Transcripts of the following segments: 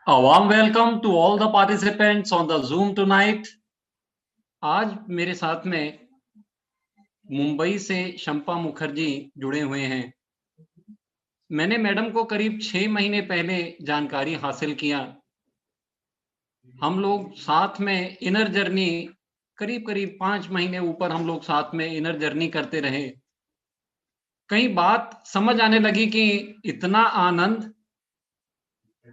A warm welcome to all the participants on the Zoom tonight. आज मेरे साथ में मुंबई से शंपा मुखर्जी जुड़े हुए हैं। मैंने मैडम को करीब 6 महीने पहले जानकारी हासिल किया। हम लोग साथ में इनर जर्नी करीब 5 महीने ऊपर हम लोग साथ में इनर जर्नी करते रहे। कई बात समझ आने लगी कि इतना आनंद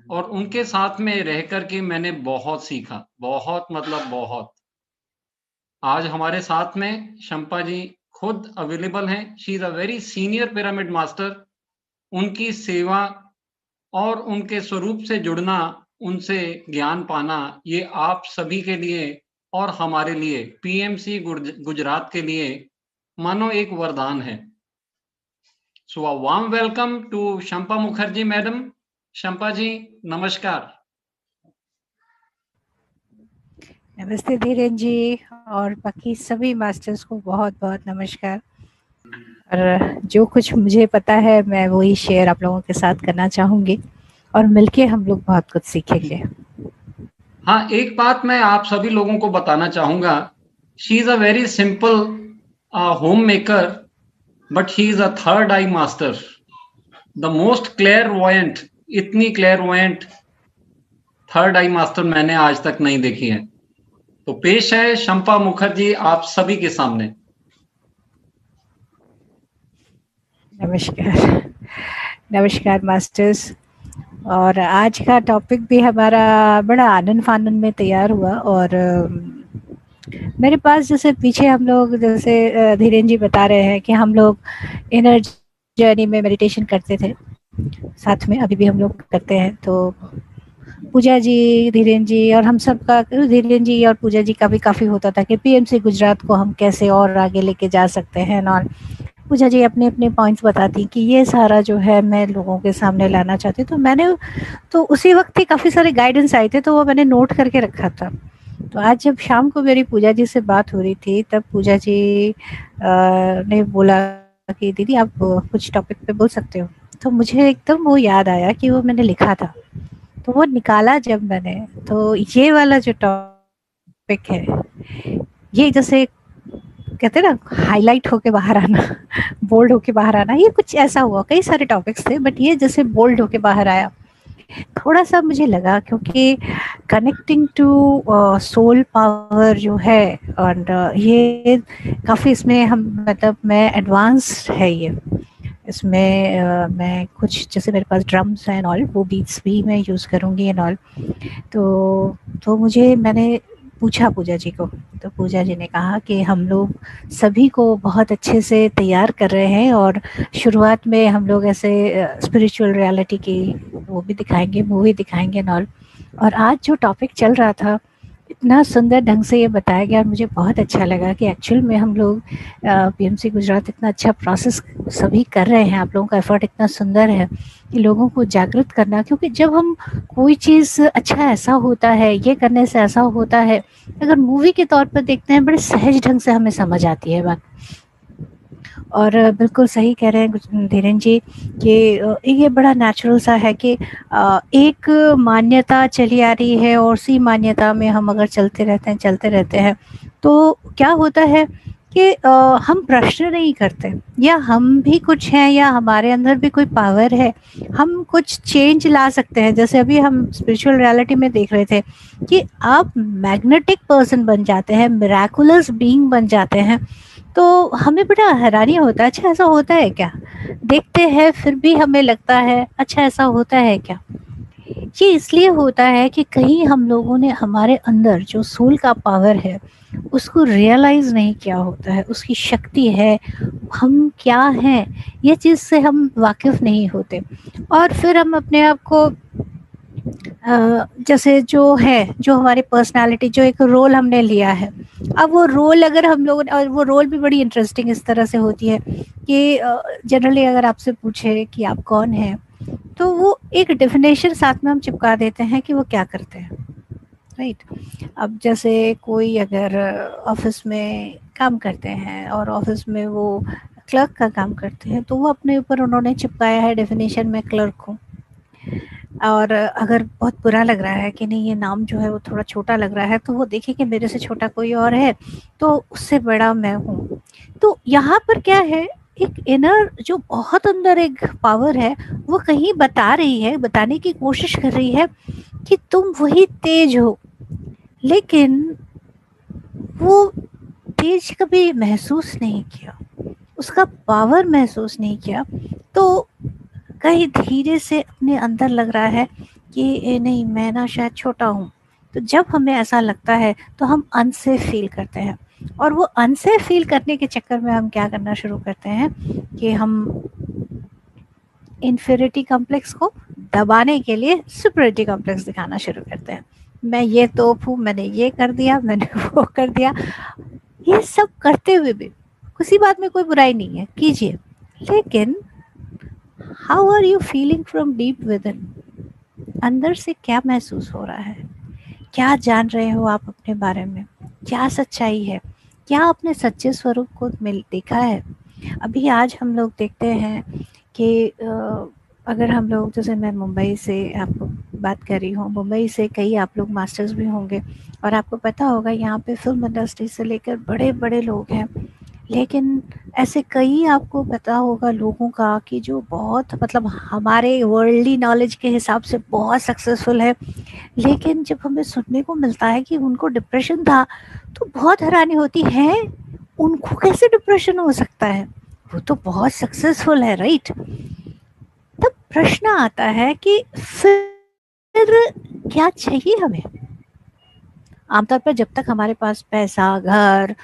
और उनके साथ में रह कर के मैंने बहुत सीखा, बहुत मतलब बहुत। आज हमारे साथ में शंपा जी खुद अवेलेबल हैं। She is a very senior pyramid master. उनकी सेवा और उनके स्वरूप से जुड़ना, उनसे ज्ञान पाना, ये आप सभी के लिए और हमारे लिए, पीएमसी गुजरात के लिए मानो एक वरदान है। So a warm welcome to Shampa Mukherjee madam. Shampa ji, नमस्कार। नमस्ते धीरेन जी और बाकी सभी मास्टर्स को बहुत बहुत नमस्कार। और जो कुछ मुझे पता है मैं वही शेयर आप लोगों के साथ करना चाहूँगी और मिलके हम लोग बहुत कुछ सीखेंगे। हाँ, एक बात मैं आप सभी लोगों को बताना चाहूँगा। She is a very simple home maker, but she is a third eye master, the most clairvoyant. इतनी क्लेयरवॉयंट थर्ड आई मास्टर मैंने आज तक नहीं देखी है। तो पेश है शंपा मुखर्जी आप सभी के सामने। नमस्कार। नमस्कार मास्टर्स। और आज का टॉपिक भी हमारा बड़ा आनंद फानंद में तैयार हुआ और मेरे पास जैसे पीछे हम लोग जैसे धीरेन जी बता रहे हैं कि हम लोग इनर जर्नी में मेडिटेशन करते थे, साथ में अभी भी हम लोग करते हैं। तो पूजा जी, धीरेन जी और हम सब का, धीरेन जी और पूजा जी का भी काफ़ी होता था कि पीएमसी गुजरात को हम कैसे और आगे लेके जा सकते हैं। और पूजा जी अपने अपने पॉइंट्स बताती कि ये सारा जो है मैं लोगों के सामने लाना चाहती। तो मैंने तो उसी वक्त ही काफ़ी सारे गाइडेंस आए थे तो वो मैंने नोट करके रखा था। तो आज जब शाम को मेरी पूजा जी से बात हो रही थी तब पूजा जी ने बोला कि दीदी आप कुछ टॉपिक पे बोल सकते हो। तो मुझे एकदम वो याद आया कि वो मैंने लिखा था। तो वो निकाला जब मैंने, तो ये वाला जो टॉपिक है, ये जैसे कहते हैं ना हाईलाइट होके बाहर आना, बोल्ड होके बाहर आना, ये कुछ ऐसा हुआ। कई सारे टॉपिक्स थे बट ये जैसे बोल्ड होके बाहर आया। थोड़ा सा मुझे लगा क्योंकि कनेक्टिंग टू सोल पावर जो है, और ये काफ़ी इसमें हम मतलब मैं एडवांस है ये इसमें। मैं कुछ जैसे मेरे पास ड्रम्स हैं एंड ऑल, वो बीट्स भी मैं यूज़ करूँगी एंड ऑल। तो मैंने पूछा पूजा जी को। तो पूजा जी ने कहा कि हम लोग सभी को बहुत अच्छे से तैयार कर रहे हैं और शुरुआत में हम लोग ऐसे स्पिरिचुअल रियलिटी की वो भी दिखाएंगे, मूवी दिखाएंगे एंड ऑल। और आज जो टॉपिक चल रहा था इतना सुंदर ढंग से ये बताया गया और मुझे बहुत अच्छा लगा कि एक्चुअल में हम लोग पीएमसी गुजरात इतना अच्छा प्रोसेस सभी कर रहे हैं। आप लोगों का एफर्ट इतना सुंदर है कि लोगों को जागृत करना, क्योंकि जब हम कोई चीज़ अच्छा ऐसा होता है, ये करने से ऐसा होता है, अगर मूवी के तौर पर देखते हैं बड़े सहज ढंग से हमें समझ आती है बात। और बिल्कुल सही कह रहे हैं धीरेन जी कि ये बड़ा नेचुरल सा है कि एक मान्यता चली आ रही है और उसी मान्यता में हम अगर चलते रहते हैं तो क्या होता है कि हम प्रश्न नहीं करते, या हम भी कुछ हैं या हमारे अंदर भी कोई पावर है, हम कुछ चेंज ला सकते हैं। जैसे अभी हम स्पिरिचुअल रियलिटी में देख रहे थे कि आप मैग्नेटिक पर्सन बन जाते हैं, मिराकुलस बीइंग बन जाते हैं। तो हमें बड़ा हैरानी होता है, अच्छा ऐसा होता है क्या? देखते हैं फिर भी हमें लगता है अच्छा ऐसा होता है क्या। ये इसलिए होता है कि कहीं हम लोगों ने हमारे अंदर जो सोल का पावर है उसको रियलाइज नहीं किया होता है, उसकी शक्ति है, हम क्या हैं, ये चीज़ से हम वाकिफ नहीं होते। और फिर हम अपने आप को जैसे जो है, जो हमारी पर्सनालिटी, जो एक रोल हमने लिया है, अब वो रोल अगर हम लोगों ने, और वो रोल भी बड़ी इंटरेस्टिंग इस तरह से होती है कि जनरली अगर आपसे पूछे कि आप कौन हैं तो वो एक डेफिनेशन साथ में हम चिपका देते हैं कि वो क्या करते हैं, राइट। अब जैसे कोई अगर ऑफिस में काम करते हैं और ऑफिस में वो क्लर्क का काम करते हैं तो वो अपने ऊपर उन्होंने चिपकाया है डेफिनेशन में क्लर्क हूँ। और अगर बहुत बुरा लग रहा है कि नहीं ये नाम जो है वो थोड़ा छोटा लग रहा है, तो वो देखे कि मेरे से छोटा कोई और है तो उससे बड़ा मैं हूँ। तो यहाँ पर क्या है, एक इनर जो बहुत अंदर एक पावर है, वो कहीं बता रही है, बताने की कोशिश कर रही है कि तुम वही तेज हो, लेकिन वो तेज कभी महसूस नहीं किया, उसका पावर महसूस नहीं किया। तो कहीं धीरे से अपने अंदर लग रहा है कि नहीं मैं ना शायद छोटा हूँ। तो जब हमें ऐसा लगता है तो हम अनसेफ फील करते हैं, और वो अनसेफ फील करने के चक्कर में हम क्या करना शुरू करते हैं कि हम इन्फीरियरिटी कॉम्प्लेक्स को दबाने के लिए सुपरियरिटी कॉम्प्लेक्स दिखाना शुरू करते हैं। मैं ये तोप हूँ, मैंने ये कर दिया, मैंने वो कर दिया। ये सब करते हुए भी किसी बात में कोई बुराई नहीं है, कीजिए, लेकिन how are you feeling from deep within इन? अंदर से क्या महसूस हो रहा है? क्या जान रहे हो आप अपने बारे में? क्या सच्चाई है? क्या आपने सच्चे स्वरूप को मिल देखा है? अभी आज हम लोग देखते हैं कि अगर हम लोग, जैसे मैं मुंबई से आपको बात कर रही हूँ, मुंबई से कई आप लोग मास्टर्स भी होंगे, और आपको पता होगा यहाँ पे फिल्म इंडस्ट्री से लेकर बड़े बड़े लोग हैं, लेकिन ऐसे कई आपको पता होगा लोगों का कि जो बहुत मतलब हमारे वर्ल्डली नॉलेज के हिसाब से बहुत सक्सेसफुल है, लेकिन जब हमें सुनने को मिलता है कि उनको डिप्रेशन था, तो बहुत हैरानी होती है, उनको कैसे डिप्रेशन हो सकता है? वो तो बहुत सक्सेसफुल है, राइट? तब प्रश्न आता है कि फिर क्या चाहिए हमें? आमतौर पर जब तक हमारे पास पैसा, घर,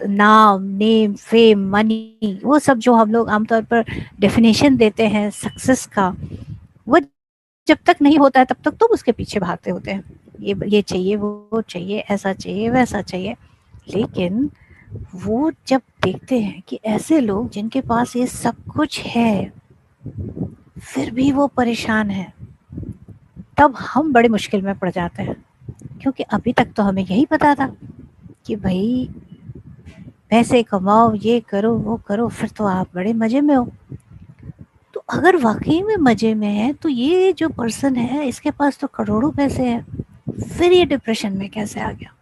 नाम, नेम, फेम, मनी, वो सब जो हम लोग आमतौर पर डेफिनेशन देते हैं सक्सेस का, वो जब तक नहीं होता है तब तक तो उसके पीछे भागते होते हैं। ये चाहिए, वो चाहिए, ऐसा चाहिए, वैसा चाहिए। लेकिन वो जब देखते हैं कि ऐसे लोग जिनके पास ये सब कुछ है फिर भी वो परेशान है, तब हम बड़ी मुश्किल में पड़ जाते हैं। क्योंकि अभी तक तो हमें यही पता था कि भाई पैसे कमाओ, ये करो, वो करो, फिर तो आप बड़े मजे में हो। तो अगर वाकई में मजे में है तो ये जो पर्सन है इसके पास तो करोड़ों पैसे हैं, फिर ये डिप्रेशन में कैसे आ गया?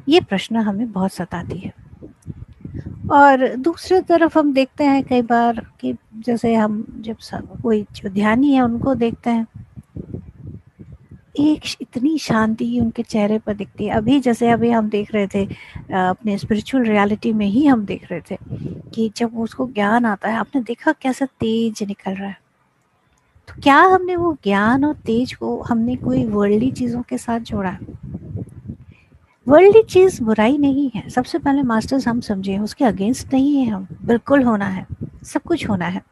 ये प्रश्न हमें बहुत सताती है। और दूसरी तरफ हम देखते हैं कई बार कि जैसे हम जब सब कोई जो ध्यानी है उनको देखते हैं, एक इतनी शांति उनके चेहरे पर दिखती है। अभी जैसे अभी हम देख रहे थे अपने स्पिरिचुअल रियलिटी में ही हम देख रहे थे कि जब उसको ज्ञान आता है, आपने देखा कैसा तेज निकल रहा है। तो क्या हमने वो ज्ञान और तेज को हमने कोई वर्ल्डली चीज़ों के साथ जोड़ा? वर्ल्डली चीज़ बुराई नहीं है, सबसे पहले मास्टर्स हम समझे, उसके अगेंस्ट नहीं है हम, बिल्कुल होना है, सब कुछ होना है।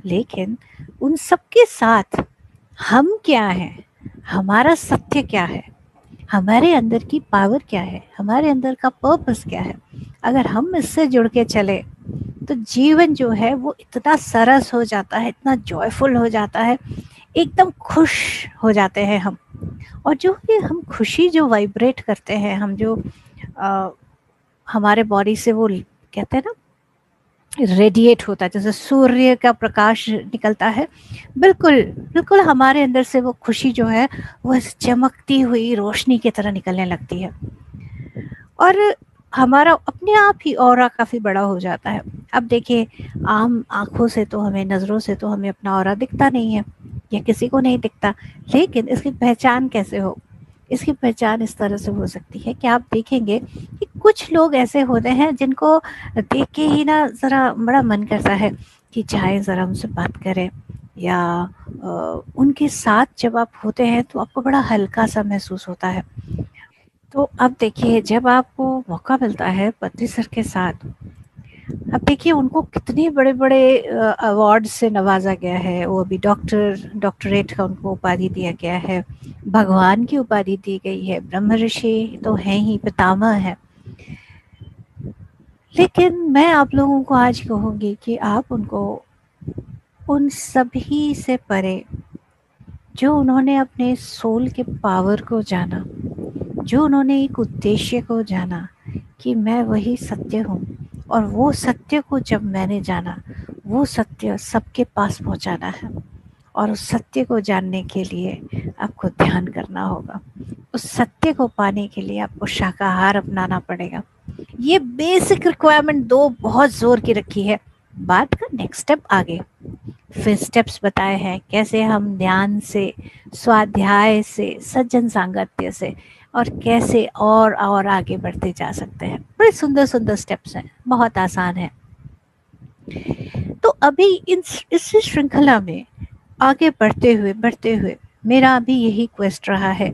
लेकिन उन सब के साथ हम क्या हैं, हमारा सत्य क्या है, हमारे अंदर की पावर क्या है, हमारे अंदर का पर्पस क्या है, अगर हम इससे जुड़ के चले तो जीवन जो है वो इतना सरस हो जाता है, इतना जॉयफुल हो जाता है, एकदम खुश हो जाते हैं हम। और जो ये हम खुशी जो वाइब्रेट करते हैं, हम जो आ, हमारे बॉडी से वो कहते हैं ना रेडिएट होता है, जैसे सूर्य का प्रकाश निकलता है, बिल्कुल बिल्कुल हमारे अंदर से वो खुशी जो है वो चमकती हुई रोशनी की तरह निकलने लगती है, और हमारा अपने आप ही ऑरा काफ़ी बड़ा हो जाता है। अब देखिए, आम आँखों से तो हमें, नज़रों से तो हमें अपना ऑरा दिखता नहीं है, या किसी को नहीं दिखता, लेकिन इसकी पहचान कैसे हो? इसकी पहचान इस तरह से हो सकती है कि आप देखेंगे कि कुछ लोग ऐसे होते हैं जिनको देख के ही ना ज़रा बड़ा मन करता है कि चाहे ज़रा उनसे बात करें, या उनके साथ जब आप होते हैं तो आपको बड़ा हल्का सा महसूस होता है। तो अब देखिए, जब आपको मौका मिलता है पत्नी सर के साथ, अब देखिए उनको कितने बड़े बड़े अवार्ड से नवाजा गया है। वो अभी डॉक्टरेट का उनको उपाधि दिया गया है, भगवान की उपाधि दी गई है, ब्रह्म ऋषि तो हैं ही, पितामह है। लेकिन मैं आप लोगों को आज कहूँगी कि आप उनको उन सभी से परे, जो उन्होंने अपने सोल के पावर को जाना, जो उन्होंने एक उद्देश्य को जाना कि मैं वही सत्य हूँ, और वो सत्य को जब मैंने जाना, वो सत्य सबके पास पहुँचाना है। और उस सत्य को जानने के लिए आपको ध्यान करना होगा। उस सत्य को पाने के लिए आपको शाकाहार अपनाना पड़ेगा। ये बेसिक रिक्वायरमेंट दो बहुत जोर की रखी है। बाद का नेक्स्ट स्टेप आगे फिर स्टेप्स बताए हैं, कैसे हम ध्यान से, स्वाध्याय से, सज्जन सांगत्य से और कैसे और आगे बढ़ते जा सकते हैं। बड़े सुंदर सुंदर स्टेप्स हैं, बहुत आसान है। तो अभी इस श्रृंखला में आगे बढ़ते हुए मेरा अभी यही क्वेस्ट रहा है,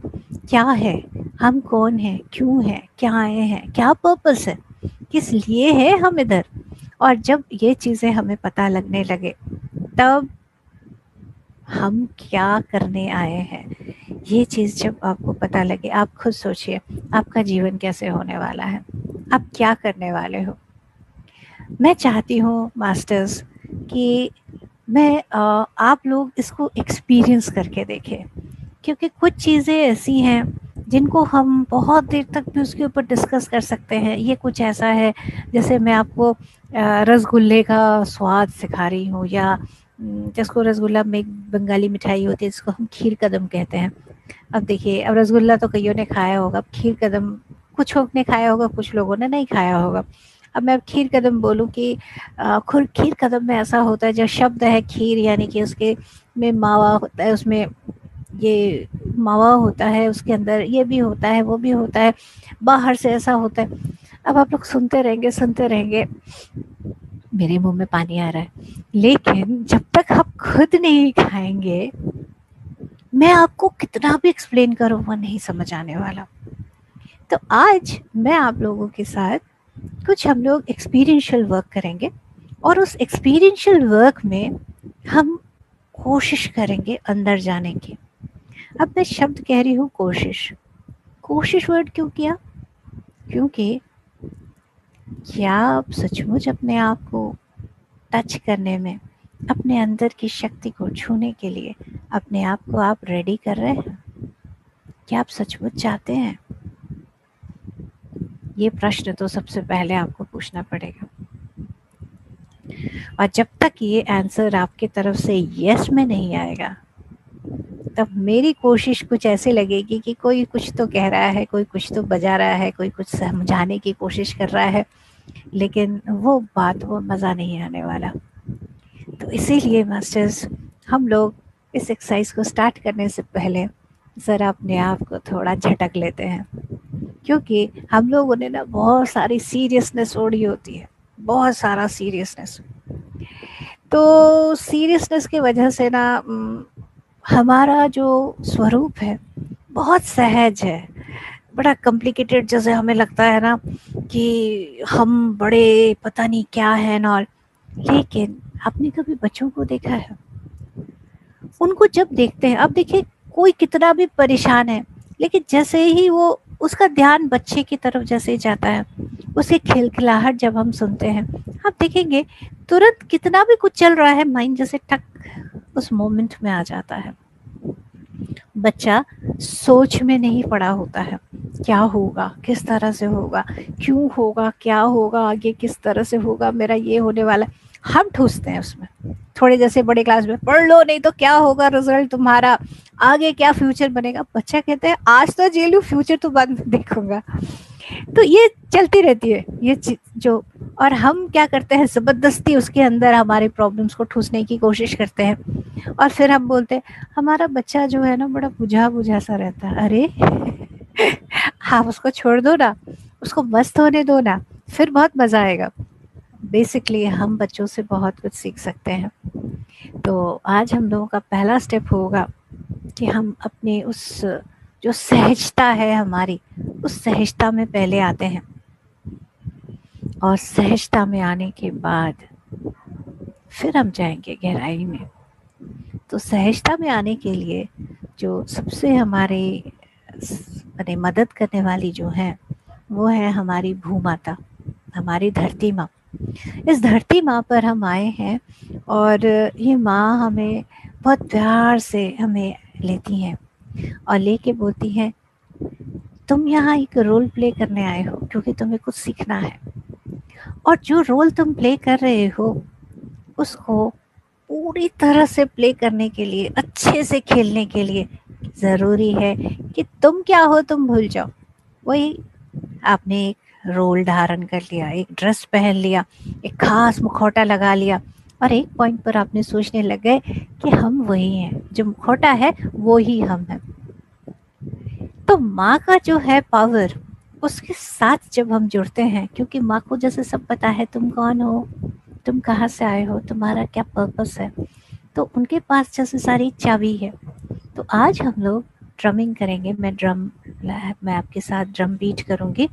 क्या है, हम कौन हैं, क्यों हैं, क्या आए हैं, क्या पर्पस है, किस लिए है हम इधर। और जब ये चीज़ें हमें पता लगने लगे तब हम क्या करने आए हैं, ये चीज़ जब आपको पता लगे, आप खुद सोचिए आपका जीवन कैसे होने वाला है, आप क्या करने वाले हो। मैं चाहती हूँ मास्टर्स कि आप लोग इसको एक्सपीरियंस करके देखें, क्योंकि कुछ चीज़ें ऐसी हैं जिनको हम बहुत देर तक भी उसके ऊपर डिस्कस कर सकते हैं। ये कुछ ऐसा है जैसे मैं आपको रसगुल्ले का स्वाद सिखा रही हूँ, या जिसको रसगुल्ला में एक बंगाली मिठाई होती है जिसको हम खीर कदम कहते हैं। अब देखिए, अब रसगुल्ला तो कईयों ने खाया होगा, अब खीर कदम कुछ लोगों ने खाया होगा, कुछ लोगों ने नहीं खाया होगा। अब मैं खीर कदम बोलूँ कि खीर कदम में ऐसा होता है, जो शब्द है खीर, यानी कि उसके में मावा होता है, उसमें ये मावा होता है, उसके अंदर ये भी होता है, वो भी होता है, बाहर से ऐसा होता है। अब आप लोग सुनते रहेंगे, मेरे मुंह में पानी आ रहा है। लेकिन जब तक आप खुद नहीं खाएंगे, मैं आपको कितना भी एक्सप्लेन करूँ वो नहीं समझ आने वाला। तो आज मैं आप लोगों के साथ कुछ हम लोग एक्सपीरियंशियल वर्क करेंगे, और उस एक्सपीरियंशियल वर्क में हम कोशिश करेंगे अंदर जाने की। अब मैं शब्द कह रही हूँ कोशिश। कोशिश वर्ड क्यों किया? क्योंकि क्या आप सचमुच अपने आप को टच करने में, अपने अंदर की शक्ति को छूने के लिए अपने आप को आप रेडी कर रहे हैं? क्या आप सचमुच चाहते हैं? ये प्रश्न तो सबसे पहले आपको पूछना पड़ेगा। और जब तक ये आंसर आपकी तरफ से यस में नहीं आएगा, तब मेरी कोशिश कुछ ऐसे लगेगी कि कोई कुछ तो कह रहा है, कोई कुछ तो बजा रहा है, कोई कुछ समझाने की कोशिश कर रहा है, लेकिन वो बात, वो मज़ा नहीं आने वाला। तो इसीलिए मास्टर्स, हम लोग इस एक्सरसाइज को स्टार्ट करने से पहले ज़रा अपने आप को थोड़ा झटक लेते हैं, क्योंकि हम लोगों ने ना बहुत सारी सीरियसनेस ओढ़ी होती है, बहुत सारा सीरियसनेस। तो सीरियसनेस की वजह से ना हमारा जो स्वरूप है बहुत सहज है, बड़ा कॉम्प्लिकेटेड जैसे हमें लगता है ना कि हम बड़े पता नहीं क्या है ना। लेकिन आपने कभी बच्चों को देखा है? उनको जब देखते हैं, अब देखिए कोई कितना भी परेशान है, लेकिन जैसे ही वो, उसका ध्यान बच्चे की तरफ जैसे जाता है, उसकी खिलखिलाहट जब हम सुनते हैं, आप देखेंगे तुरंत कितना भी कुछ चल रहा है, माइंड जैसे टक उस मोमेंट में आ जाता है। बच्चा सोच में नहीं पड़ा होता है, क्या होगा, किस तरह से होगा, क्यों होगा, क्या होगा, आगे किस तरह से होगा, मेरा ये होने वाला। हम ठूसते हैं उसमें, थोड़े जैसे बड़े क्लास में पढ़ लो नहीं तो क्या होगा रिजल्ट तुम्हारा, आगे क्या फ्यूचर बनेगा। बच्चा कहते हैं आज तो जेलू, फ्यूचर तो बाद में देखूंगा। तो ये चलती रहती है ये जो, और हम क्या करते हैं, जबरदस्ती उसके अंदर हमारे प्रॉब्लम्स को ठूसने की कोशिश करते हैं। और फिर हम बोलते हैं हमारा बच्चा जो है ना बड़ा बुझा बुझा सा रहता है। अरे आप उसको छोड़ दो ना, उसको मस्त होने दो ना, फिर बहुत मजा आएगा। बेसिकली हम बच्चों से बहुत कुछ सीख सकते हैं। तो आज हम लोगों का पहला स्टेप होगा कि हम अपने उस जो सहजता है हमारी, उस सहजता में पहले आते हैं, और सहजता में आने के बाद फिर हम जाएंगे गहराई में। तो सहजता में आने के लिए जो सबसे हमारे मदद करने वाली जो है, वो है हमारी भूमाता, हमारी धरती माँ। इस धरती माँ पर हम आए हैं, और ये माँ हमें बहुत प्यार से हमें लेती हैं और लेके बोलती हैं तुम यहाँ एक रोल प्ले करने आए हो, क्योंकि तुम्हें कुछ सीखना है। और जो रोल तुम प्ले कर रहे हो उसको पूरी तरह से प्ले करने के लिए, अच्छे से खेलने के लिए ज़रूरी है कि तुम क्या हो तुम भूल जाओ। वही आपने एक रोल धारण कर लिया, एक ड्रेस पहन लिया, एक खास मुखौटा लगा लिया और एक पॉइंट पर आपने सोचने लग गए कि हम वही हैं, जो मुखौटा है वो ही हम हैं। तो माँ का जो है पावर, उसके साथ जब हम जुड़ते हैं, क्योंकि माँ को जैसे सब पता है तुम कौन हो, तुम कहाँ से आए हो, तुम्हारा क्या पर्पस है, तो उनके पास जैसे सारी चाबी है। तो आज हम लोग ड्रमिंग करेंगे। मैं आपके साथ ड्रम बीट करूँगी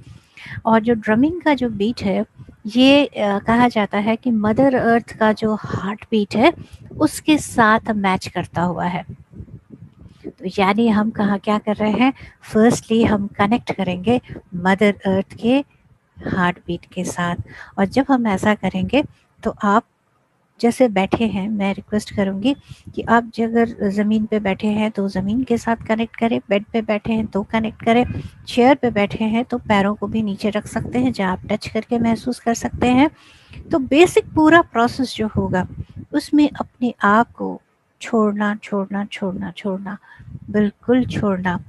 और जो ड्रमिंग का जो बीट है ये कहा जाता है कि मदर अर्थ का जो हार्ट बीट है उसके साथ मैच करता हुआ है। तो यानी हम कहाँ क्या कर रहे हैं, फर्स्टली हम कनेक्ट करेंगे मदर अर्थ के हार्ट बीट के साथ। और जब हम ऐसा करेंगे तो आप जैसे बैठे हैं, मैं रिक्वेस्ट करूँगी कि आप अगर ज़मीन पे बैठे हैं तो ज़मीन के साथ कनेक्ट करें, बेड पे बैठे हैं तो कनेक्ट करें, चेयर पे बैठे हैं तो पैरों को भी नीचे रख सकते हैं जहाँ आप टच करके महसूस कर सकते हैं। तो बेसिक पूरा प्रोसेस जो होगा उसमें अपने आप को छोड़ना छोड़ना छोड़ना छोड़ना, बिल्कुल छोड़ना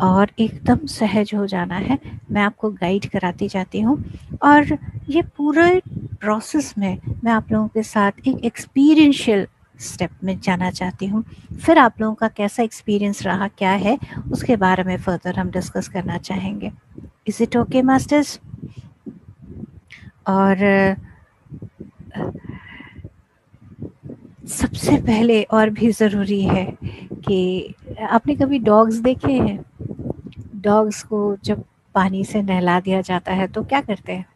और एकदम सहज हो जाना है। मैं आपको गाइड कराती जाती हूँ और ये पूरे प्रोसेस में मैं आप लोगों के साथ एक एक्सपीरियंशियल स्टेप में जाना चाहती हूँ। फिर आप लोगों का कैसा एक्सपीरियंस रहा, क्या है, उसके बारे में फर्दर हम डिस्कस करना चाहेंगे। Is it okay masters? और सबसे पहले और भी ज़रूरी है कि आपने कभी डॉग्स देखे हैं? डॉग्स को जब पानी से नहला दिया जाता है तो क्या करते हैं,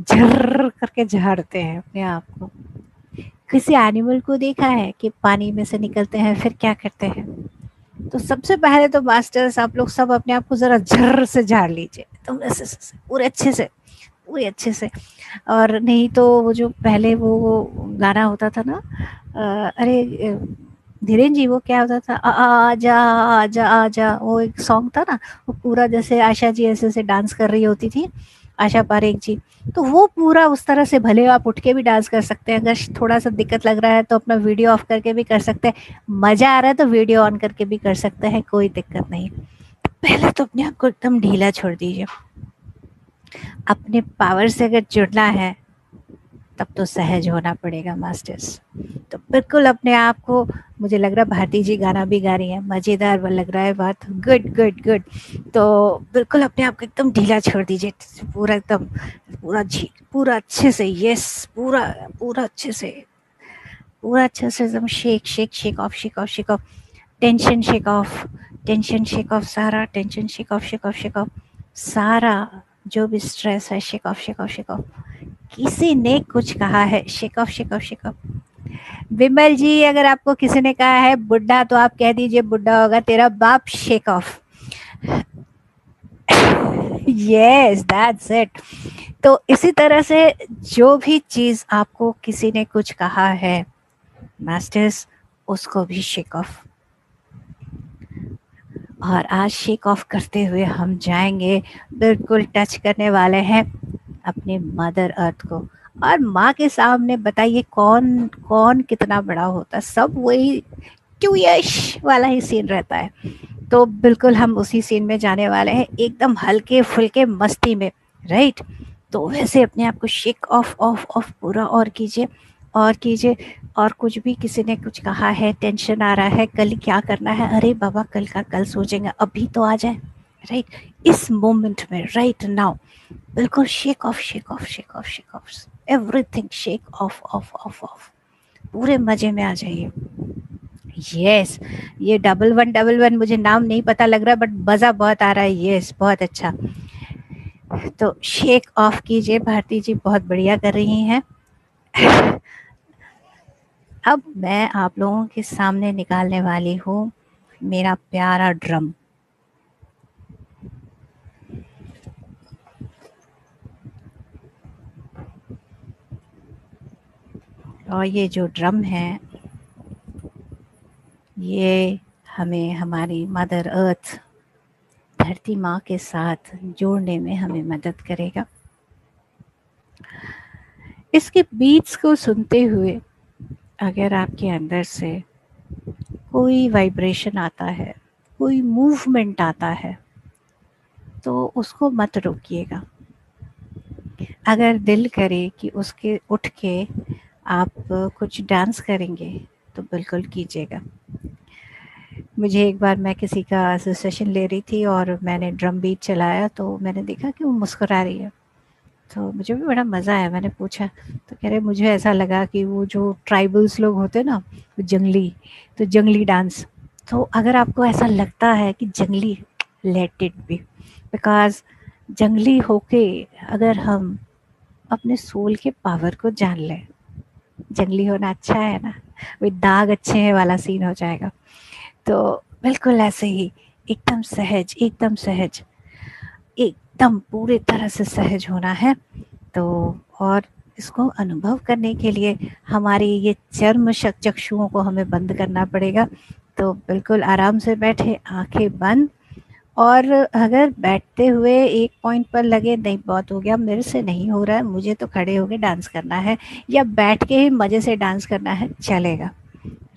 झर्र करके झाड़ते हैं अपने आप को। किसी एनिमल को देखा है कि पानी में से निकलते हैं फिर क्या करते हैं? तो सबसे पहले तो मास्टर्स आप लोग सब अपने आप को जरा झर्र से झाड़ लीजिए, तुम ऐसे पूरे अच्छे से, पूरे अच्छे से। और नहीं तो वो जो पहले वो गाना होता था ना, अरे धीरेन जी, वो क्या होता था, आजा आजा आजा, वो एक सॉन्ग था ना, वो पूरा जैसे आशा जी ऐसे ऐसे डांस कर रही होती थी, आशा पारेख जी, तो वो पूरा उस तरह से भले आप उठ के भी डांस कर सकते हैं, अगर थोड़ा सा दिक्कत लग रहा है तो अपना वीडियो ऑफ करके भी कर सकते हैं, मज़ा आ रहा है तो वीडियो ऑन करके भी कर सकते हैं, कोई दिक्कत नहीं। पहले तो अपने आप को एकदम ढीला छोड़ दीजिए। अपने पावर से अगर जुड़ना है तब तो सहज होना पड़ेगा मास्टर्स। तो बिल्कुल अपने आप को, मुझे लग रहा है भारती जी गाना भी गा रही है, मज़ेदार लग रहा है बात, गुड गुड गुड। तो बिल्कुल अपने आप को एकदम ढीला छोड़ दीजिए, पूरा एकदम पूरा अच्छे से, यस, पूरा पूरा अच्छे से, पूरा अच्छे से एकदम shake shake shake off shake off shake off, tension shake off, tension shake off, सारा tension shake off shake off shake off, सारा जो भी स्ट्रेस है shake off shake off shake off. किसी ने कुछ कहा है, shake off shake off shake off. Vimal ji, अगर आपको किसी ने कहा है बुड्ढा तो आप कह दीजिए बुड्ढा होगा तेरा बाप, shake of. Yes, that's it. तो इसी तरह से जो भी चीज आपको किसी ने कुछ कहा है मास्टर्स, उसको भी शेक ऑफ। और आज शेक ऑफ करते हुए हम जाएंगे, बिल्कुल टच करने वाले हैं अपने मदर अर्थ को। और माँ के सामने बताइए कौन कौन कितना बड़ा होता है, सब वही क्यों यश वाला ही सीन रहता है। तो बिल्कुल हम उसी सीन में जाने वाले हैं, एकदम हल्के फुल्के मस्ती में, राइट। तो वैसे अपने आप को शेक ऑफ ऑफ ऑफ पूरा और कीजिए और कीजिए। और कुछ भी किसी ने कुछ कहा है, टेंशन आ रहा है, कल क्या करना है, अरे बाबा कल का कल सोचेंगे, अभी तो आ जाए, राइट, इस मोमेंट में, राइट नाउ, बिल्कुल shake off shake off shake off shake of, everything shake of of of of, पूरे मजे में आ जाइए। यस, ये 1111 मुझे नाम नहीं पता लग रहा है बट मजा बहुत आ रहा है, यस, बहुत अच्छा। तो शेक ऑफ कीजिए, भारती जी बहुत बढ़िया कर रही हैं। अब मैं आप लोगों के सामने निकालने वाली हूँ मेरा प्यारा ड्रम। और ये जो ड्रम है ये हमें हमारी मदर अर्थ, धरती माँ के साथ जोड़ने में हमें मदद करेगा। इसके बीट्स को सुनते हुए अगर आपके अंदर से कोई वाइब्रेशन आता है, कोई मूवमेंट आता है, तो उसको मत रोकिएगा। अगर दिल करे कि उसके उठ के आप कुछ डांस करेंगे तो बिल्कुल कीजिएगा। मुझे एक बार मैं किसी का सेशन ले रही थी और मैंने ड्रम बीट चलाया, तो मैंने देखा कि वो मुस्कुरा रही है, तो मुझे भी बड़ा मज़ा आया। मैंने पूछा, तो कह रहे मुझे ऐसा लगा कि वो जो ट्राइबल्स लोग होते हैं ना, वो जंगली, तो जंगली डांस। तो अगर आपको ऐसा लगता है कि जंगली, लेट इट बी, बिकॉज जंगली होके अगर हम अपने सोल के पावर को जान लें, जंगली होना अच्छा है ना, वो दाग अच्छे हैं वाला सीन हो जाएगा। तो बिल्कुल ऐसे ही एकदम सहज, एकदम सहज, एकदम पूरी तरह से सहज होना है। तो और इसको अनुभव करने के लिए हमारी ये चर्म चक्षुओं को हमें बंद करना पड़ेगा। तो बिल्कुल आराम से बैठे, आंखें बंद, और अगर बैठते हुए एक पॉइंट पर लगे नहीं बहुत हो गया, मेरे से नहीं हो रहा है, मुझे तो खड़े होके डांस करना है या बैठ के ही मज़े से डांस करना है, चलेगा,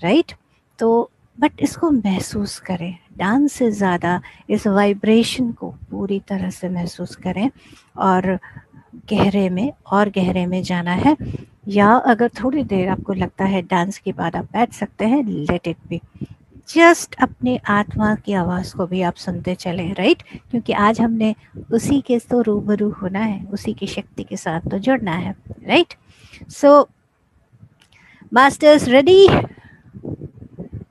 राइट। तो बट इसको महसूस करें, डांस से ज़्यादा इस वाइब्रेशन को पूरी तरह से महसूस करें, और गहरे में और गहरे में जाना है। या अगर थोड़ी देर आपको लगता है डांस के बाद आप बैठ सकते हैं, लेट इट बी। जस्ट अपने आत्मा की आवाज़ को भी आप सुनते चलें, राइट, क्योंकि आज हमने उसी के तो रूबरू होना है, उसी की शक्ति के साथ तो जुड़ना है, राइट। सो मास्टर्स रेडी,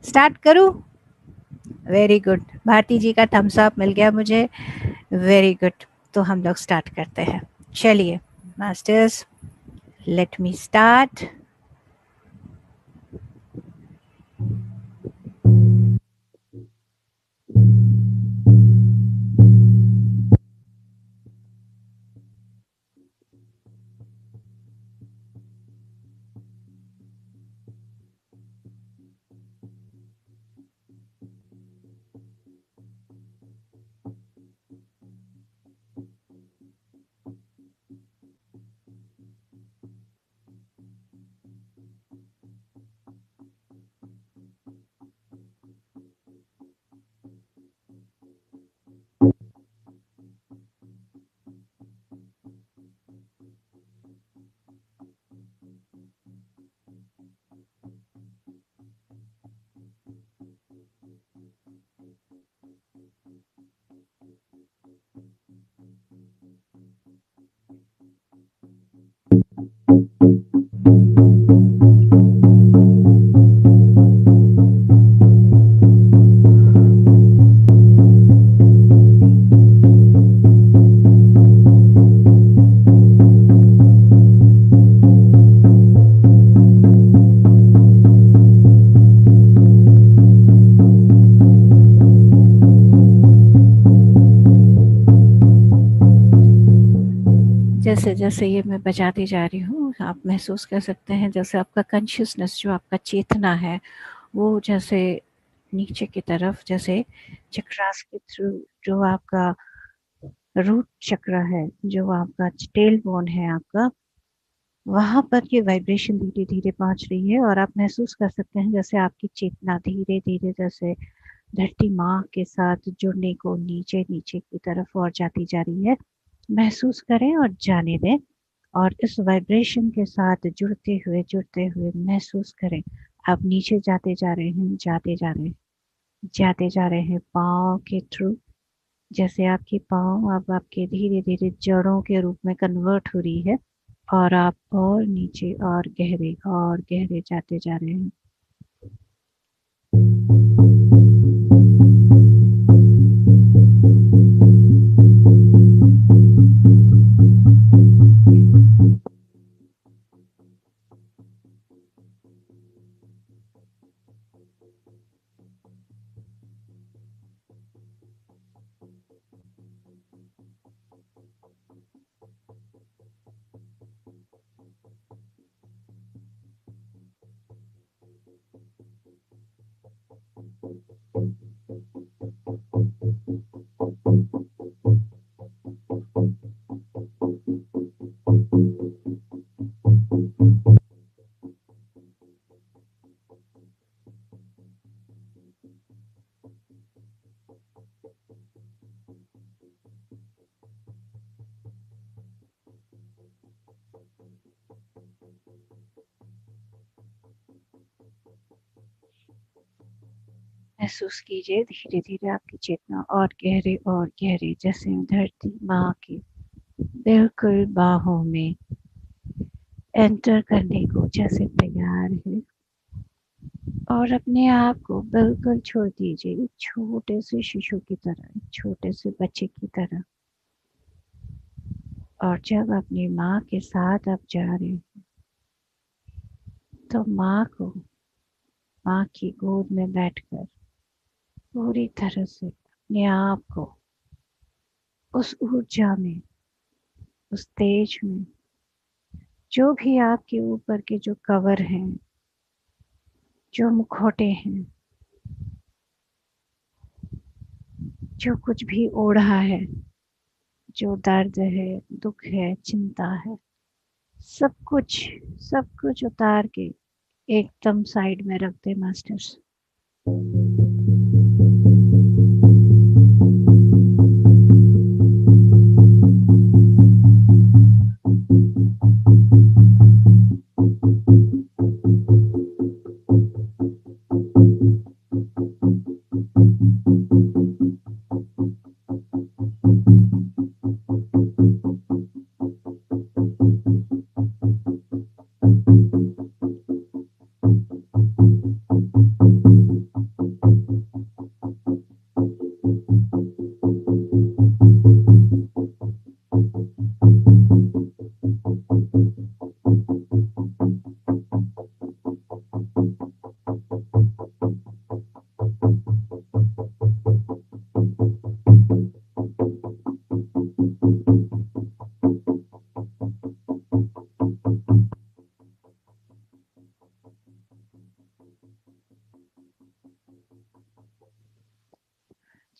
स्टार्ट करूं? वेरी गुड, भारती जी का थम्स अप मिल गया मुझे, वेरी गुड। तो हम लोग स्टार्ट करते हैं, चलिए मास्टर्स, लेट मी स्टार्ट। जैसे जैसे ये मैं बजाती जा रही हूँ, आप महसूस कर सकते हैं जैसे आपका कॉन्शियसनेस, जो आपका चेतना है, वो जैसे नीचे की तरफ, जैसे चक्रास के थ्रू, जो आपका रूट चक्र है, जो आपका टेल बोन है आपका, वहाँ पर ये वाइब्रेशन धीरे धीरे पहुँच रही है, और आप महसूस कर सकते हैं जैसे आपकी चेतना धीरे धीरे जैसे धरती माँ के साथ जुड़ने को नीचे नीचे की तरफ और जाती जा रही है। महसूस करें और जाने दें, और इस वाइब्रेशन के साथ जुड़ते हुए महसूस करें, आप नीचे जाते जा रहे हैं, जाते जा रहे हैं, जाते जा रहे हैं पाँव के थ्रू। जैसे आपकी पाँव अब आपके धीरे धीरे जड़ों के रूप में कन्वर्ट हो रही है, और आप और नीचे और गहरे जाते जा रहे हैं। महसूस कीजिए धीरे धीरे आपकी चेतना और गहरे जैसे धरती माँ की बिल्कुल बाहों में एंटर करने को जैसे तैयार है। और अपने आप को बिल्कुल छोड़ दीजिए एक छोटे से शिशु की तरह, एक छोटे से बच्चे की तरह। और जब अपनी माँ के साथ आप जा रहे हैं तो माँ की गोद में बैठकर पूरी तरह से अपने आप को उस ऊर्जा में, उस तेज में, जो भी आपके ऊपर के जो कवर हैं, जो मुखौटे हैं, जो कुछ भी ओढ़ा है, जो दर्द है, दुख है, चिंता है, सब कुछ उतार के एकदम साइड में रख दे मास्टर्स।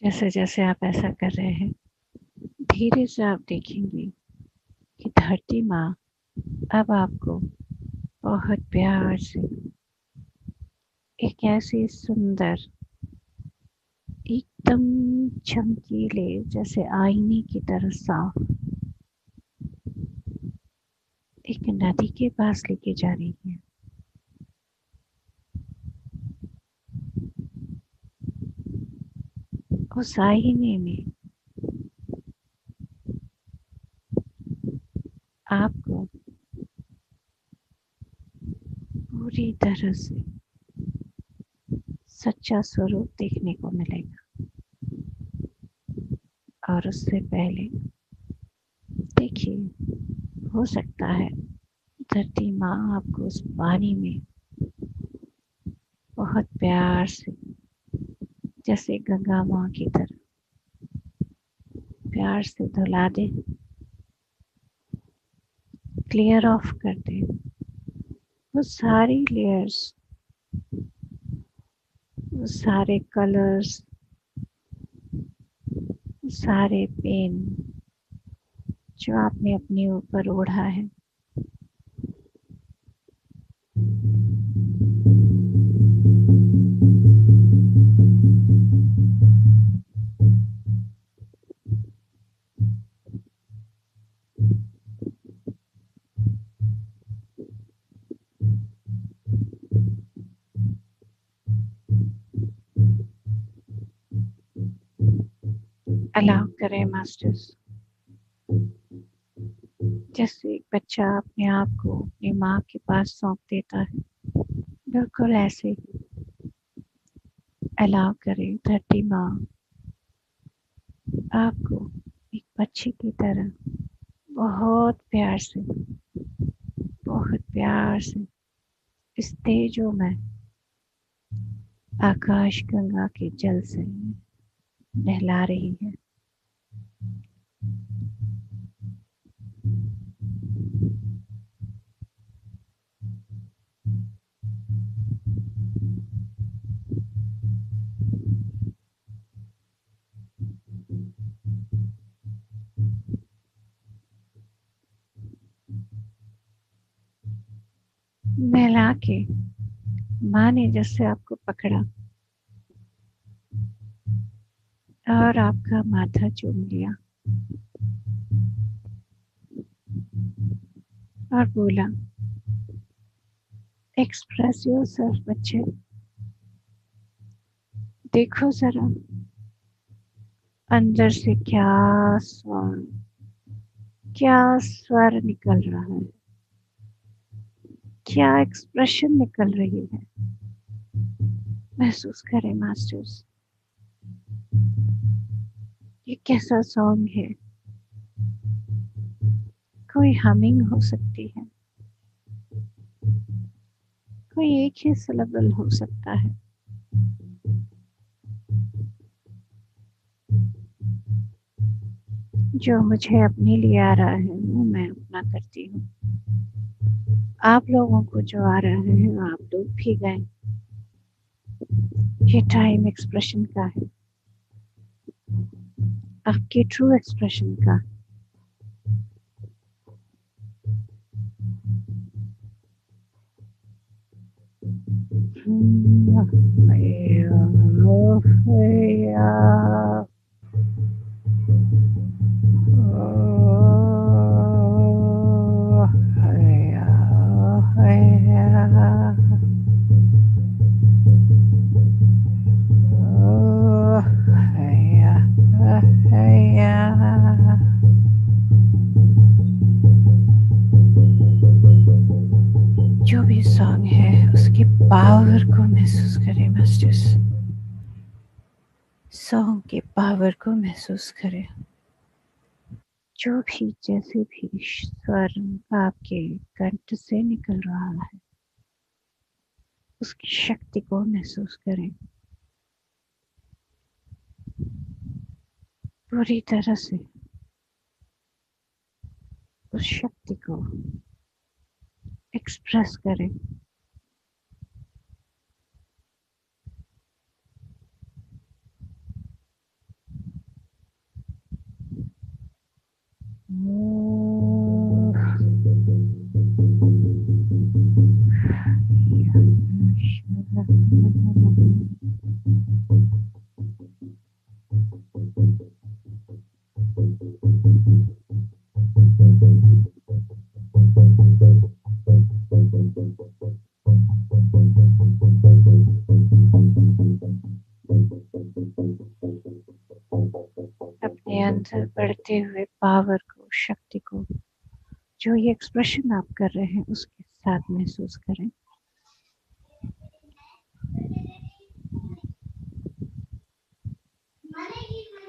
जैसे जैसे आप ऐसा कर रहे हैं धीरे से आप देखेंगे कि धरती माँ अब आपको बहुत प्यार से एक ऐसी सुंदर, एकदम चमकीले जैसे आईने की तरह साफ एक नदी के पास लेके जा रही है। उस आईने में आपको पूरी तरह से सच्चा स्वरूप देखने को मिलेगा। और उससे पहले देखिए, हो सकता है धरती माँ आपको उस पानी में बहुत प्यार से, जैसे गंगा माँ की तरह प्यार से धुला दे, क्लियर ऑफ कर दे वो सारी लेयर्स, वो सारे कलर्स, वो सारे पेन जो आपने अपने ऊपर ओढ़ा है। अलाउ करें मास्टर्स, जैसे एक बच्चा अपने आप को अपनी माँ के पास सौंप देता है, बिल्कुल ऐसे ही अलाउ करें धरती माँ आपको एक बच्चे की तरह बहुत प्यार से इस तेजो में आकाश गंगा के जल से नहला रही है। नहला के माँ ने जैसे आपको पकड़ा और आपका माथा चूम लिया और बोला, एक्सप्रेस योरसेल्फ बच्चे, देखो जरा अंदर से क्या स्वर निकल रहा है, क्या एक्सप्रेशन निकल रही है। महसूस करें मास्टर्स, ये कैसा सॉन्ग है। कोई हमिंग हो सकती है, कोई एक ही सिलेबल हो सकता है। जो मुझे अपने लिए आ रहा है वो मैं अपना करती हूँ। आप लोगों को जो आ रहा है आप लोग भी गाएं। ये टाइम एक्सप्रेशन का है, आपके ट्रू एक्सप्रेशन का। जो भी सॉन्ग है उसके पावर को महसूस करें मास्टर्स, सॉन्ग के पावर को महसूस करें। जो भी जैसे भी स्वर आपके कंठ से निकल रहा है उसकी शक्ति को महसूस करें। पूरी तरह से उस शक्ति को एक्सप्रेस करें। अपने अंदर बढ़ते हुए पावर को, शक्ति को, जो ये एक्सप्रेशन आप कर रहे हैं उसके साथ महसूस करें।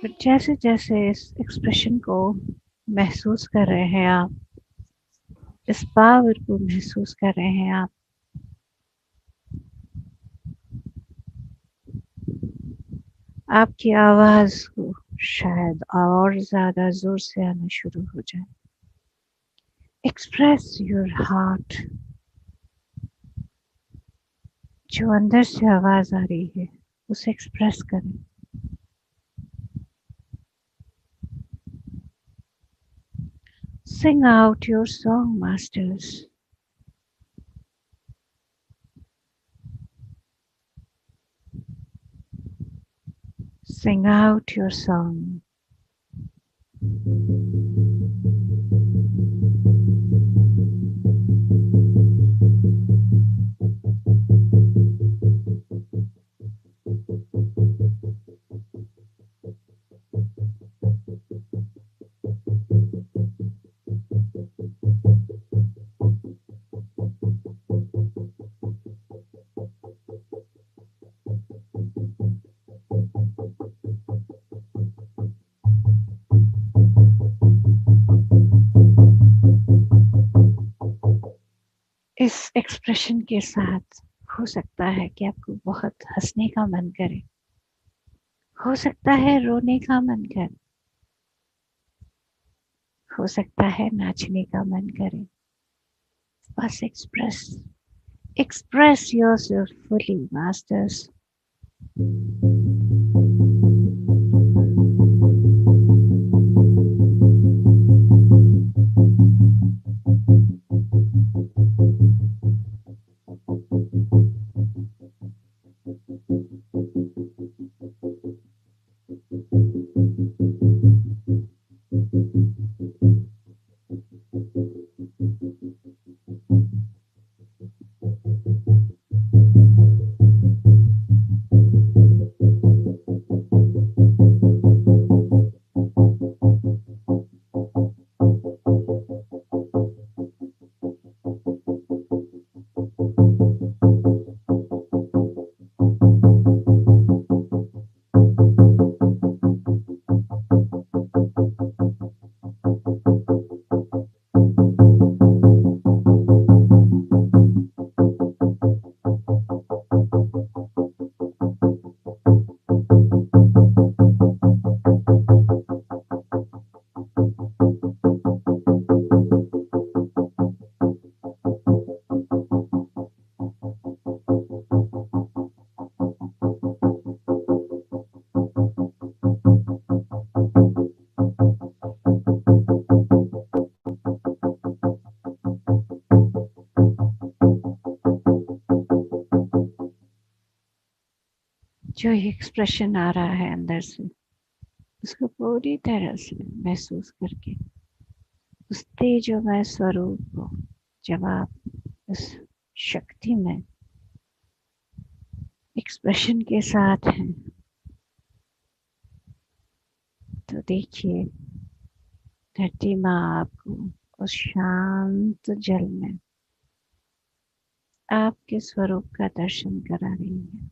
फिर जैसे जैसे इस एक्सप्रेशन को महसूस कर रहे हैं आप, इस पावर को महसूस कर रहे हैं आप, आपकी आवाज को शायद और ज्यादा जोर से आना शुरू हो जाए। एक्सप्रेस योर हार्ट, जो अंदर से आवाज आ रही है उसे एक्सप्रेस करें। Sing out your song, masters. Sing out your song. इस एक्सप्रेशन के साथ हो सकता है कि आपको बहुत हंसने का मन करे, हो सकता है रोने का मन करे, हो सकता है नाचने का मन करे। बस express yourself fully, masters. जो एक्सप्रेशन आ रहा है अंदर से, उसको पूरी तरह से महसूस करके उस तेजोमय स्वरूप को, जब आप उस शक्ति में एक्सप्रेशन के साथ हैं, तो देखिए धरती माँ आपको उस शांत जल में आपके स्वरूप का दर्शन करा रही है।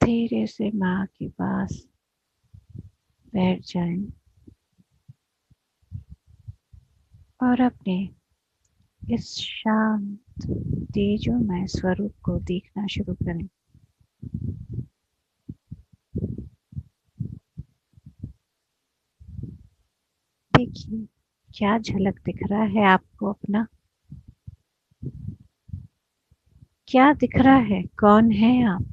धीरे से माँ के पास बैठ जाएं और अपने इस शांत तेजोमय स्वरूप को देखना शुरू करें। देखिए क्या झलक दिख रहा है आपको अपना, क्या दिख रहा है, कौन है आप?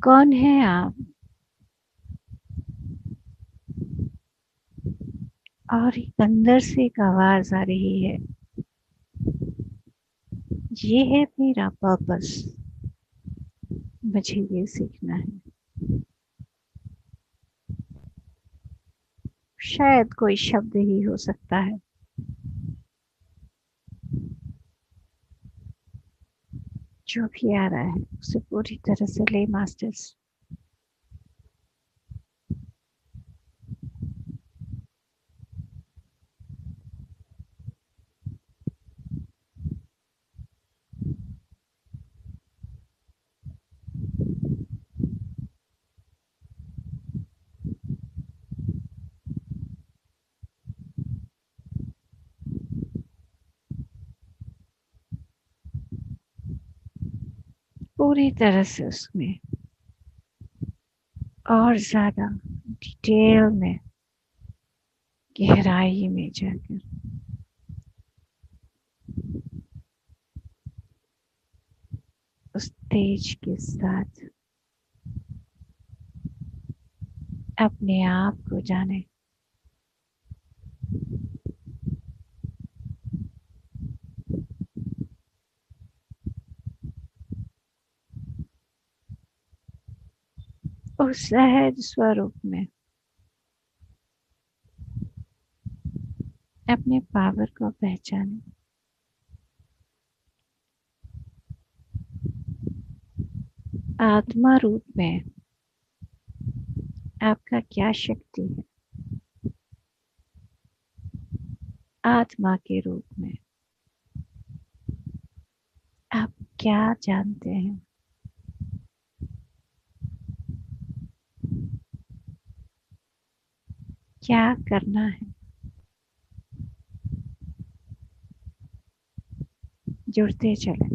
कौन है आप? और एक अंदर से एक आवाज आ रही है, ये है मेरा पर्पस, मुझे ये सीखना है। शायद कोई शब्द ही हो सकता है। जो भी आ रहा है उसे पूरी तरह से ले मास्टर्स। पूरी तरह से उसमें और ज्यादा डिटेल में, गहराई में जाकर उस तेज के साथ अपने आप को जाने। उस सहज स्वरूप में अपने पावर को पहचाने। आत्मा रूप में आपका क्या शक्ति है, आत्मा के रूप में आप क्या जानते हैं, क्या करना है। जुड़ते चले।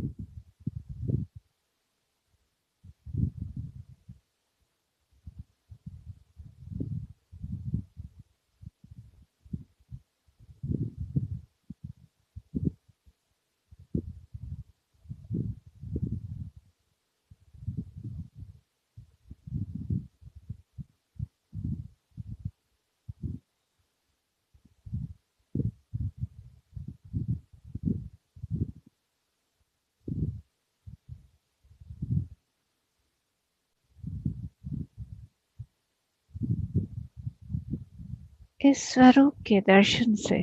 इस स्वरूप के दर्शन से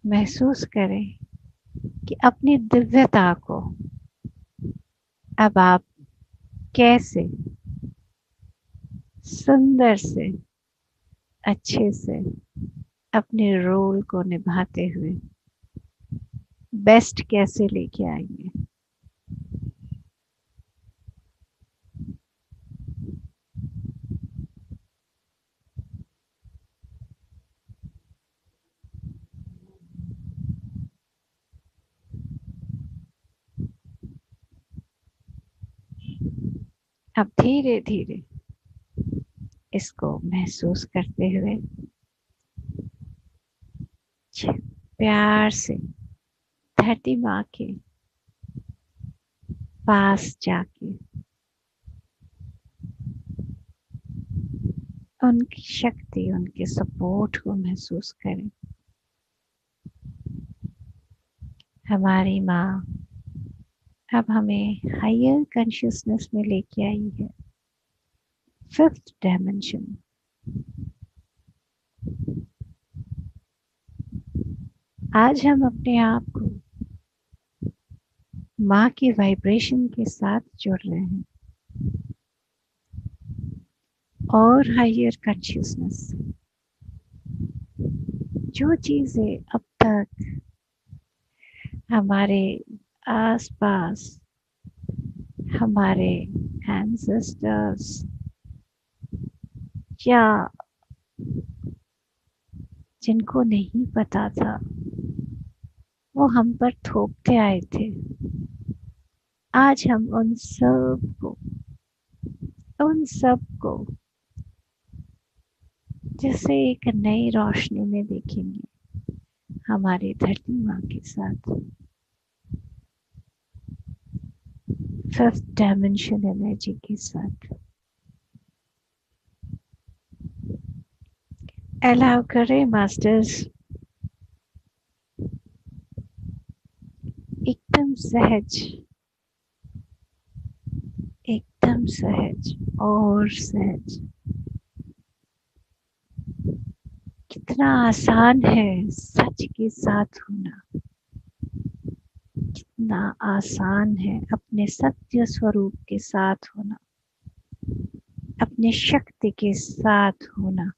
महसूस करें कि अपनी दिव्यता को अब आप कैसे सुंदर से, अच्छे से अपने रोल को निभाते हुए बेस्ट कैसे लेके आएंगे। अब धीरे धीरे इसको महसूस करते हुए प्यार से धरती माँ के पास जाके उनकी शक्ति, उनके सपोर्ट को महसूस करें। हमारी माँ अब हमें हायर कॉन्शियसनेस में लेके आई है, 5th डायमेंशन। आज हम अपने आप को माँ की वाइब्रेशन के साथ जुड़ रहे हैं और हायर कॉन्शियसनेस, जो चीजें अब तक हमारे आसपास, हमारे एंसेस्टर्स या जिनको नहीं पता था, वो हम पर थोपते आए थे, आज हम उन सब को जैसे एक नई रोशनी में देखेंगे, हमारी धरती माँ के साथ 5th डायमेंशन एनर्जी के साथ। अलाउ करें मास्टर्स, एकदम सहज, एकदम सहज और सहज। कितना आसान है सच के साथ होना, कितना आसान है अपने सत्य स्वरूप के साथ होना, अपने शक्ति के साथ होना।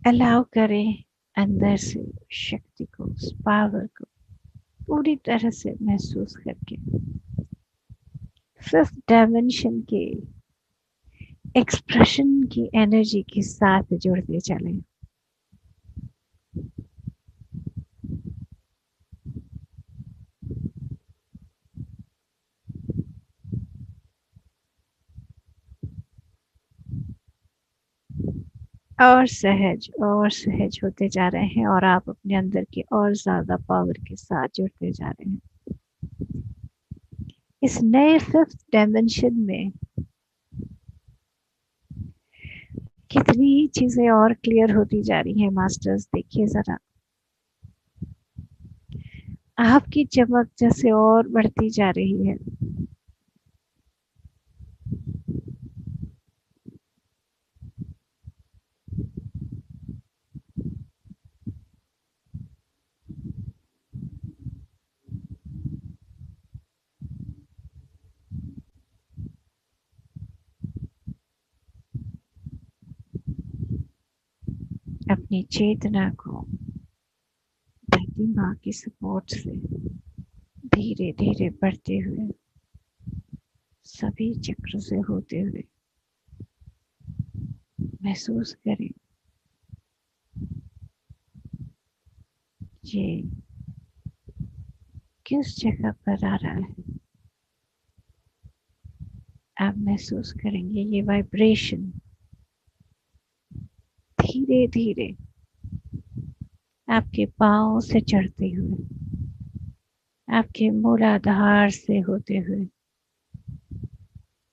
अलाउ करें अंदर से शक्ति को, उस पावर को पूरी तरह से महसूस करके 5th डायमेंशन के एक्सप्रेशन की एनर्जी के साथ जुड़ते चलें। और सहज होते जा रहे हैं और आप अपने अंदर की और ज्यादा पावर के साथ जुड़ते जा रहे हैं। इस नए 5th डायमेंशन में कितनी चीजें और क्लियर होती जा रही हैं मास्टर्स, देखिए जरा, आपकी चमक जैसे और बढ़ती जा रही है। अपनी चेतना को धरती माँ की सपोर्ट से धीरे धीरे बढ़ते हुए सभी चक्र से होते हुए महसूस करें, ये किस जगह पर आ रहा है। आप महसूस करेंगे ये वाइब्रेशन धीरे धीरे आपके पांव से चढ़ते हुए, आपके मूलाधार से होते हुए,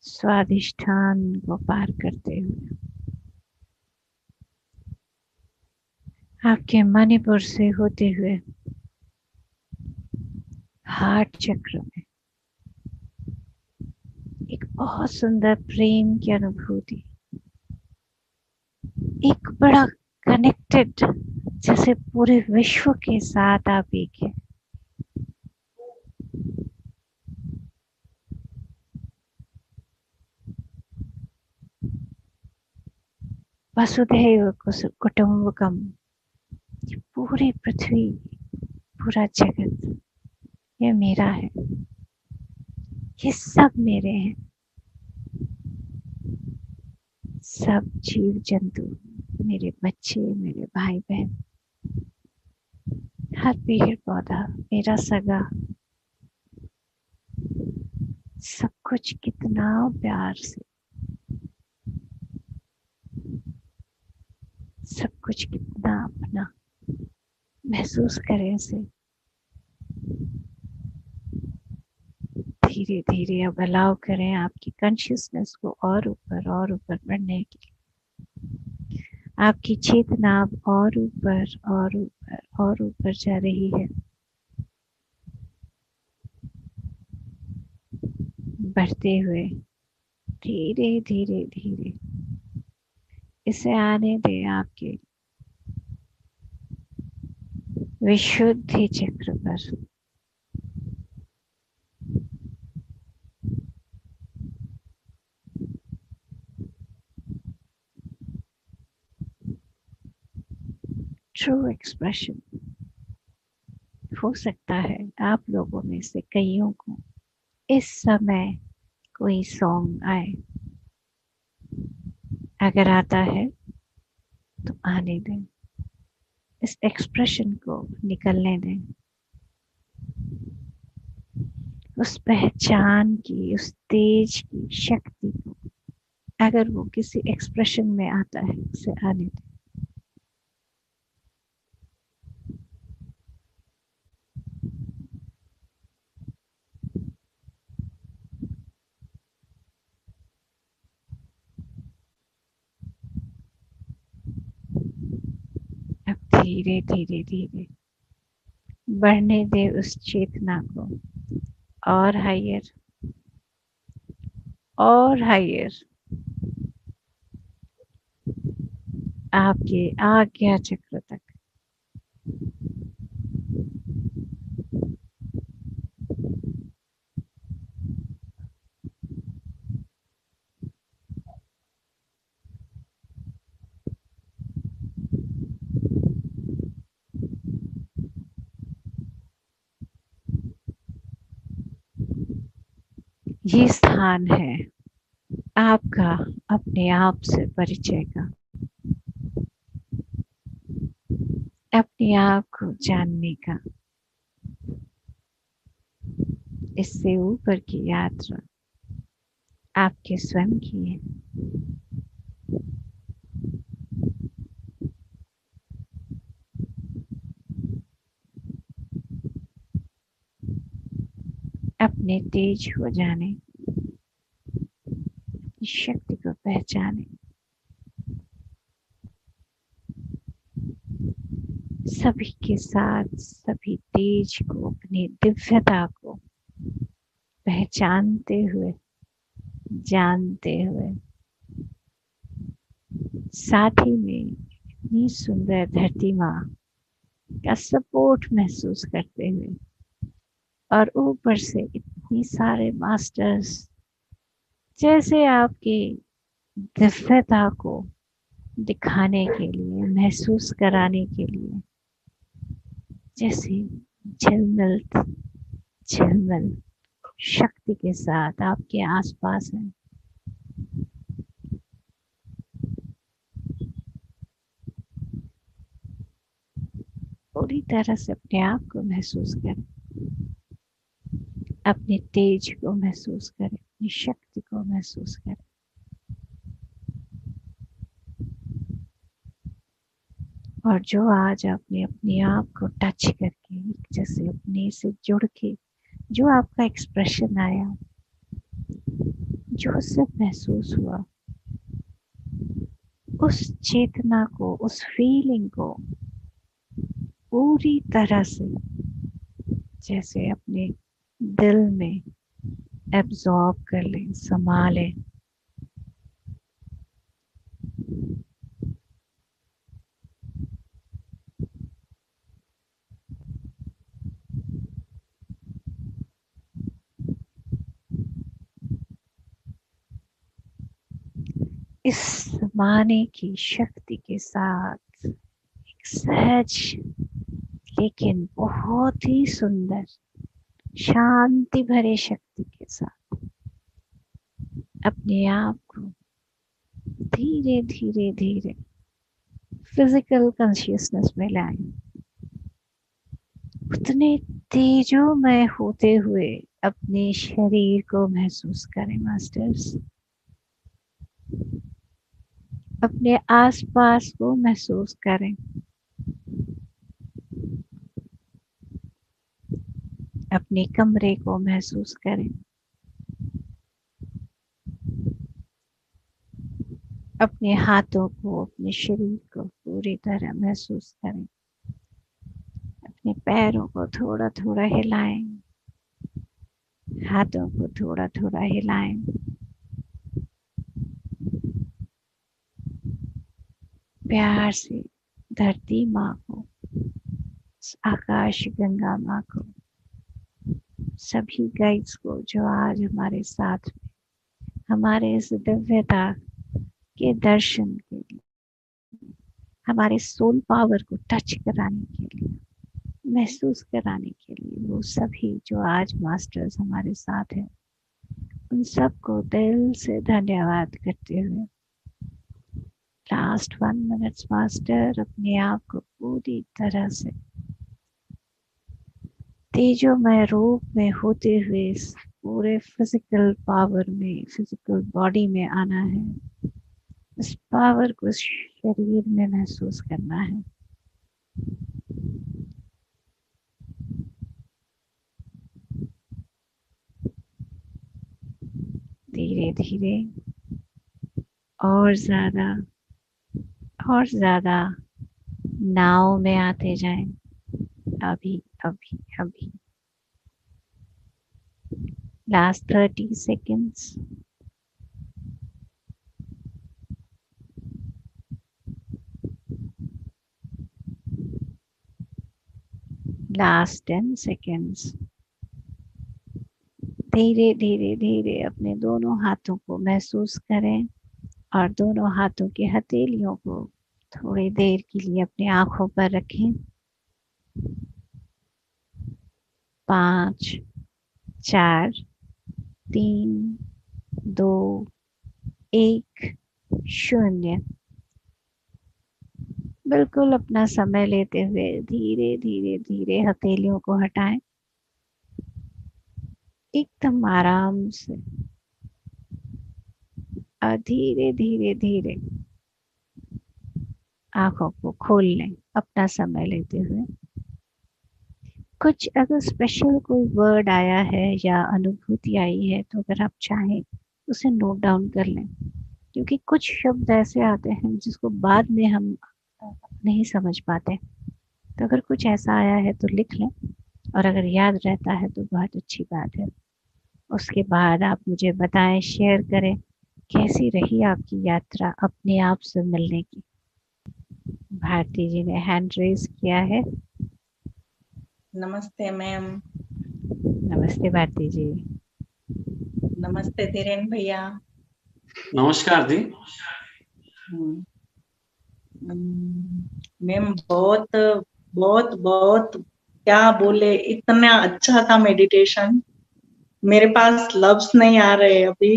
स्वादिष्ठान को पार करते हुए, आपके मणिपुर से होते हुए हार्ट चक्र में एक बहुत सुंदर प्रेम की अनुभूति, एक बड़ा कनेक्टेड, जैसे पूरे विश्व के साथ आप एक है। वसुधैव कुटुंबकम, पूरी पृथ्वी, पूरा जगत ये मेरा है, ये सब मेरे हैं। सब जीव जंतु, मेरे बच्चे, मेरे भाई बहन, हर पेड़ पौधा मेरा सगा, सब कुछ कितना प्यार से, सब कुछ कितना अपना महसूस करें इसे। धीरे धीरे अब अलाउ करें आपकी कॉन्शियसनेस को और ऊपर बढ़ने के लिए। आपकी चेतना अब और ऊपर जा रही है, बढ़ते हुए धीरे धीरे धीरे इसे आने दें आपके विशुद्धि चक्र पर। True expression. हो सकता है आप लोगों में से कईयों को इस समय कोई सॉन्ग आए, अगर आता है तो आने दें, इस एक्सप्रेशन को निकलने दें। उस पहचान की, उस तेज की शक्ति को, अगर वो किसी एक्सप्रेशन में आता है, उसे आने दें। अब धीरे धीरे धीरे बढ़ने दे उस चेतना को और हायर और हायर, आपके आज्ञा चक्र तक। ये स्थान है आपका अपने आप से परिचय का, अपने आप को जानने का। इससे ऊपर की यात्रा आपके स्वयं की है। अपने तेज हो जाने, शक्ति को पहचाने, सभी के साथ सभी तेज को, अपनी दिव्यता को पहचानते हुए, जानते हुए, साथ ही में इतनी सुंदर धरती माँ का सपोर्ट महसूस करते हुए, और ऊपर से इतनी सारे मास्टर्स जैसे आपकी दिव्यता को दिखाने के लिए, महसूस कराने के लिए, जैसे झिलमिल झिलमिल शक्ति के साथ आपके आसपास है। पूरी तरह से अपने आप को महसूस करें, अपने तेज को महसूस करें, अपनी शक्ति को महसूस करें। और जो आज आपने अपने आप को टच करके, जैसे अपने से जुड़ के जो आपका एक्सप्रेशन आया, जो सब महसूस हुआ, उस चेतना को, उस फीलिंग को पूरी तरह से जैसे अपने दिल में एब्जॉर्ब कर लें, समा लें। इस समाने की शक्ति के साथ एक सहज लेकिन बहुत ही सुंदर शांति भरे शक्ति के साथ अपने आप को धीरे धीरे धीरे फिजिकल कॉन्शियसनेस में लाएं। उतने तेजोमय होते हुए अपने शरीर को महसूस करें मास्टर्स। अपने आसपास को महसूस करें। अपने कमरे को महसूस करें। अपने हाथों को, अपने शरीर को पूरी तरह महसूस करें। अपने पैरों को थोड़ा थोड़ा हिलाएं। हाथों को थोड़ा थोड़ा हिलाएं। प्यार से धरती माँ को, आकाश गंगा माँ को, सभी गाइड्स को जो आज हमारे साथ में हमारे इस दिव्यता के दर्शन के लिए, हमारे सोल पावर को टच कराने के लिए, महसूस कराने के लिए, वो सभी जो आज मास्टर्स हमारे साथ हैं, उन सबको दिल से धन्यवाद करते हुए लास्ट 1 मिनट मास्टर अपने आप को पूरी तरह से तेजोमय रूप में होते हुए इस पूरे फिजिकल पावर में, फिजिकल बॉडी में आना है। इस पावर को शरीर में महसूस करना है। धीरे धीरे और ज्यादा नाव में आते जाएं। अभी अभी अभी लास्ट 30 seconds. Last 10 seconds. धीरे धीरे धीरे अपने दोनों हाथों को महसूस करें और दोनों हाथों की हथेलियों को थोड़ी देर के लिए अपनी आंखों पर रखें। 5, 4, 3, 2, 1, 0। बिल्कुल अपना समय लेते हुए धीरे धीरे धीरे हथेलियों को हटाएं। एकदम आराम से और धीरे धीरे धीरे आंखों को खोल लें अपना समय लेते हुए। कुछ अगर स्पेशल कोई वर्ड आया है या अनुभूति आई है तो अगर आप चाहें उसे नोट डाउन कर लें, क्योंकि कुछ शब्द ऐसे आते हैं जिसको बाद में हम नहीं समझ पाते। तो अगर कुछ ऐसा आया है तो लिख लें और अगर याद रहता है तो बहुत अच्छी बात है। उसके बाद आप मुझे बताएं, शेयर करें कैसी रही आपकी यात्रा अपने आप से मिलने की। भारती जी ने हैंड रेज किया है। नमस्ते मैम। नमस्ते भारती जी। नमस्ते धीरेन भैया। नमस्कार जी। मैम बहुत बहुत बहुत क्या बोले, इतना अच्छा था मेडिटेशन। मेरे पास लफ्ज नहीं आ रहे अभी।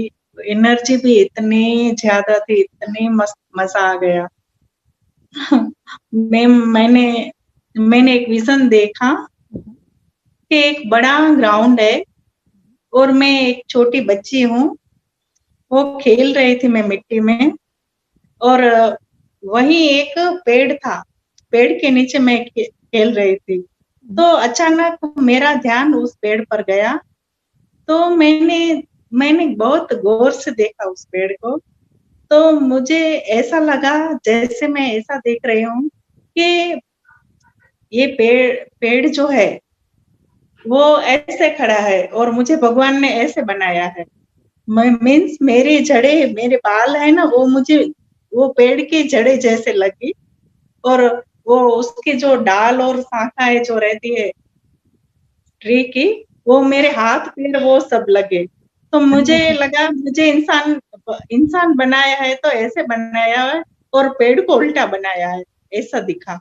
एनर्जी भी इतनी ज्यादा थी, इतनी मस्त मजा आ गया। मैम मैंने एक विजन देखा कि एक बड़ा ग्राउंड है और मैं एक छोटी बच्ची हूँ। वो खेल रही थी मैं मिट्टी में और वही एक पेड़ था। पेड़ के नीचे मैं खेल रही थी। तो अचानक मेरा ध्यान उस पेड़ पर गया। तो मैंने बहुत गौर से देखा उस पेड़ को। तो मुझे ऐसा लगा जैसे मैं ऐसा देख रही हूँ कि ये पेड़ जो है वो ऐसे खड़ा है और मुझे भगवान ने ऐसे बनाया है। मीन्स मेरी जड़ें, मेरे बाल है ना, वो मुझे वो पेड़ की जड़ें जैसे लगी और वो उसके जो डाल और शाखाएं जो रहती है ट्री की, वो मेरे हाथ पैर वो सब लगे। तो मुझे लगा मुझे इंसान बनाया है तो ऐसे बनाया है और पेड़ को उल्टा बनाया है, ऐसा दिखा।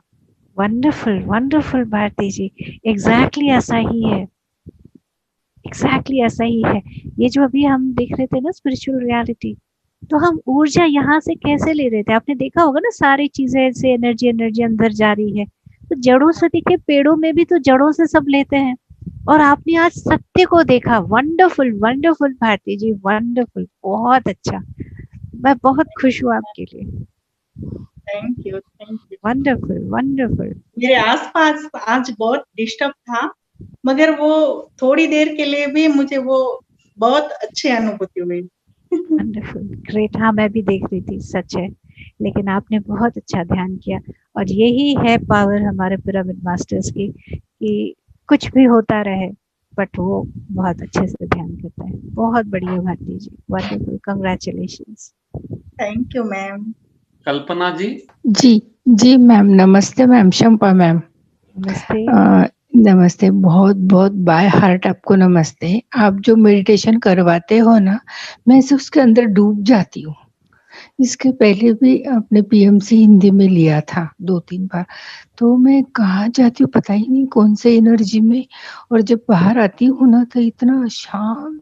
वंडरफुल वंडरफुल भारती जी, एग्जैक्टली ऐसा ही है। एग्जैक्टली ऐसा ही है। ये जो अभी हम देख रहे थे ना स्पिरिचुअल रियलिटी, तो हम ऊर्जा यहाँ से कैसे ले रहे थे? आपने देखा होगा ना, सारी चीजें से एनर्जी अंदर जा रही है। तो जड़ों से, देखिए पेड़ों में भी तो जड़ों से सब लेते हैं। और आपने आज सत्य को देखा। Wonderful wonderful Bharti ji, wonderful, बहुत अच्छा। मैं बहुत खुश हूँ आपके लिए। Thank you, thank you. Wonderful wonderful. मेरे आसपास आज बहुत डिस्टर्ब था, मगर वो थोड़ी देर के लिए भी मुझे वो बहुत अच्छी अनुभूति हुई। Wonderful, great. हाँ, मैं भी देख रही थी, सच है। लेकिन आपने बहुत अच्छा ध्यान किया, और यही है पावर हमारे पिरामिड मास्टर्स की, कि कुछ भी होता रहे बट वो बहुत अच्छे से ध्यान करता है। बहुत बढ़िया Bharti ji, wonderful, congratulations. Thank you ma'am. Kalpana ji. जी जी मैम, नमस्ते मैम, शंपा मैम। नमस्ते। नमस्ते, बहुत बहुत बाय हार्ट आपको नमस्ते। आप जो मेडिटेशन करवाते हो ना, मैं से उसके अंदर डूब जाती हूँ। इसके पहले भी आपने पीएमसी हिंदी में लिया था 2-3 बार, तो मैं कहाँ जाती हूँ पता ही नहीं, कौन से एनर्जी में। और जब बाहर आती हूँ ना, तो इतना शांत,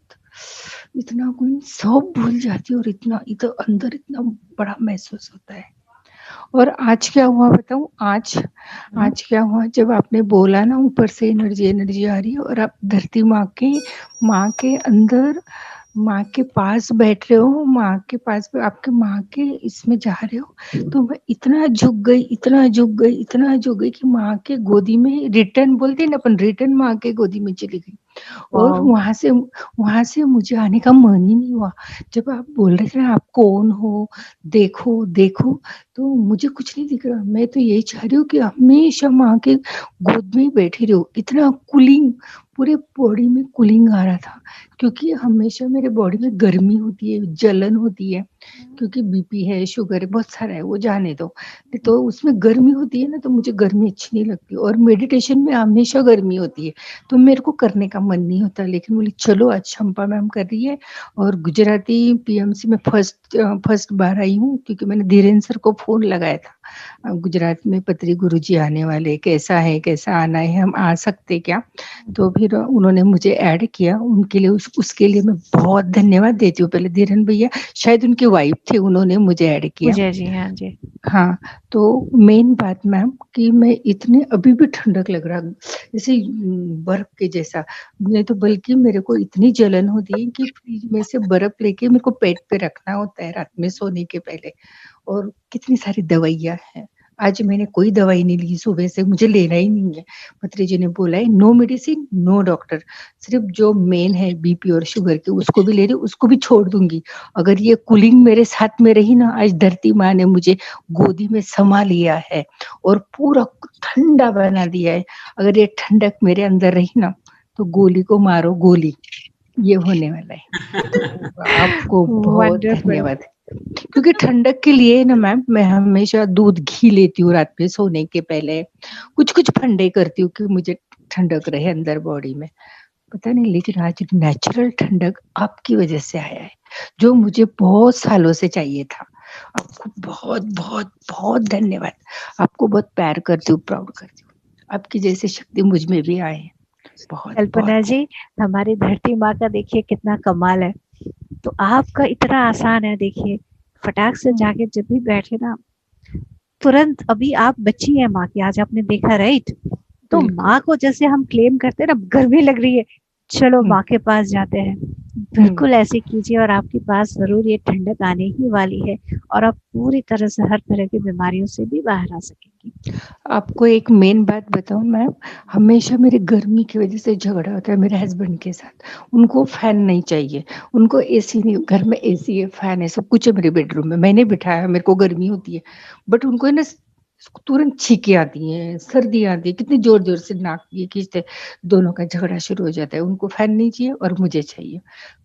इतना कोई सब भूल जाती हूँ, और इतना इधर अंदर इतना बड़ा महसूस होता है। और आज क्या हुआ बताऊं? आज क्या हुआ, जब आपने बोला ना ऊपर से एनर्जी एनर्जी आ रही है, और आप धरती माँ के अंदर, माँ के पास बैठ रहे हो, माँ के पास आपके माँ के इसमें जा रहे हो, तो मैं इतना झुक गई, इतना झुक गई, इतना झुक गई कि माँ के गोदी में रिटर्न, बोलते हैं ना अपन, रिटर्न माँ के गोदी में चली गई। और वहां से मुझे आने का मन ही नहीं हुआ। जब आप बोल रहे थे ना, आप कौन हो, देखो देखो, तो मुझे कुछ नहीं दिख रहा। मैं तो यही चाह रही हूँ कि हमेशा माँ के गोद में ही बैठी रहूं। इतना कूलिंग, पूरे बॉडी में कूलिंग आ रहा था, क्योंकि हमेशा मेरे बॉडी में गर्मी होती है, जलन होती है, क्योंकि बीपी है, शुगर है, बहुत सारा है, वो जाने दो। तो उसमें गर्मी होती है ना, तो मुझे गर्मी अच्छी नहीं लगती, और मेडिटेशन में हमेशा गर्मी होती है, तो मेरे को करने का मन नहीं होता। लेकिन बोली चलो, आज शंपा मैम कर रही है, और गुजराती पीएमसी में फर्स्ट बार आई हूँ, क्योंकि मैंने धीरेन्द्र सर को फोन लगाया था, गुजरात में पत्री गुरुजी आने वाले, कैसा है, कैसा आना है, हम आ सकते क्या? तो फिर उन्होंने मुझे ऐड किया, उनके लिए उसके लिए मैं बहुत धन्यवाद देती हूँ। पहले धीरेन्द्र भैया, शायद उनकी वाइफ थे, उन्होंने मुझे ऐड किया। पूजा जी, हाँ जी। हाँ, तो मेन बात मैम कि मैं इतने, अभी भी ठंडक लग रहा, जैसे बर्फ के जैसा। नहीं तो बल्कि मेरे को इतनी जलन होती है कि फ्रिज में से बर्फ लेके मेरे को पेट पे रखना होता है रात में सोने के पहले। और कितनी सारी दवाइयाँ हैं। आज मैंने कोई दवाई नहीं ली सुबह से, मुझे लेना ही नहीं है। पत्री जी ने बोला है नो मेडिसिन नो डॉक्टर, सिर्फ जो मेन है बीपी और शुगर की उसको भी ले रही हूँ, उसको भी छोड़ दूंगी। अगर ये कूलिंग मेरे साथ में रही ना, आज धरती माँ ने मुझे गोदी में समा लिया है और पूरा ठंडा बना दिया है। अगर ये ठंडक मेरे अंदर रही ना, तो गोली को मारो गोली, ये होने वाला है। तो आपको बहुत वंडरफुल। धन्यवाद। क्योंकि ठंडक के लिए ना मैम, मैं हमेशा दूध घी लेती हूँ रात में सोने के पहले, कुछ कुछ फंडे करती हूँ कि मुझे ठंडक रहे अंदर बॉडी में। पता नहीं, लेकिन आज नेचुरल ठंडक आपकी वजह से आया है, जो मुझे बहुत सालों से चाहिए था। आपको बहुत बहुत बहुत धन्यवाद। आपको बहुत प्यार करती हूँ, प्राउड करती हूँ। आपकी जैसी शक्ति मुझ में भी आए। बहुत कल्पना बहुत जी, हमारी धरती माँ का देखिए कितना कमाल है। तो आपका इतना आसान है, देखिए फटाक से जाके जब भी बैठे ना, तुरंत, अभी आप बच्ची हैं माँ की, आज आपने देखा राइट, तो बिल्कुल। माँ को जैसे हम क्लेम करते हैं ना, गर्मी लग रही है, चलो माँ के पास जाते हैं, बिल्कुल ऐसे कीजिए, और आपके पास जरूर ये ठंडक आने ही वाली है, और आप पूरी तरह से हर तरह की बीमारियों से भी बाहर आ सकेंगी। आपको एक मेन बात बताऊं मैम, हमेशा मेरी गर्मी की वजह से झगड़ा होता है मेरे हस्बैंड के साथ। उनको फैन नहीं चाहिए, उनको एसी नहीं, घर में एसी है, फैन है, सब कुछ है मेरे बेडरूम में, मैंने बिठाया, मेरे को गर्मी होती है, बट उनको है ना तुरंत छींके आती हैं, सर्दी आती है, कितनी जोर जोर से नाक ये खींचते, दोनों का झगड़ा शुरू हो जाता है। उनको फैन नहीं चाहिए और मुझे चाहिए।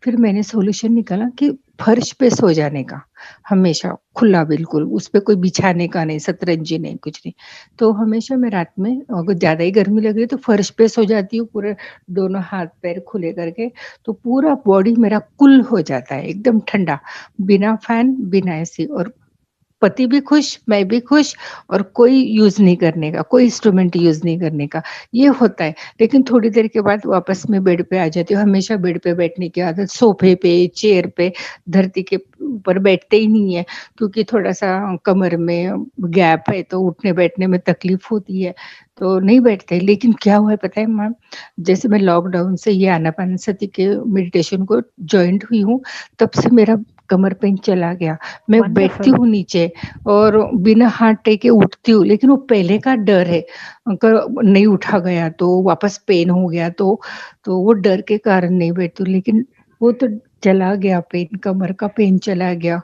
फिर मैंने सोल्यूशन निकाला कि फर्श पे सो जाने का, हमेशा खुला बिल्कुल, उस पे कोई बिछाने का नहीं, सतरंजी नहीं, कुछ नहीं। तो हमेशा मैं रात में अगर ज्यादा ही गर्मी लग रही है तो फर्श पे सो जाती हूँ, पूरे दोनों हाथ पैर खुले करके, तो पूरा बॉडी मेरा कूल हो जाता है, एकदम ठंडा, बिना फैन बिना एसी। और पति भी खुश, मैं भी खुश, और कोई यूज नहीं करने का, कोई इंस्ट्रूमेंट यूज नहीं करने का, ये होता है। लेकिन थोड़ी देर के बाद वापस में बेड पे आ जाती हूँ। हमेशा बेड पे बैठने की आदत, सोफे पे, चेयर पे, धरती के ऊपर बैठते ही नहीं है, क्योंकि थोड़ा सा कमर में गैप है तो उठने बैठने में तकलीफ होती है, तो नहीं बैठते। लेकिन क्या हुआ है पता है मैम, जैसे मैं लॉकडाउन से ये आनापानसति के मेडिटेशन को ज्वाइंट हुई हूँ, तब से मेरा कमर पेन चला गया। मैं बैठती हूँ नीचे और बिना हाथ टेके उठती हूँ, लेकिन वो पहले का डर है, अगर नहीं उठा गया तो वापस पेन हो गया तो वो डर के कारण नहीं बैठती हूँ। लेकिन वो तो चला गया पेन, कमर का पेन चला गया,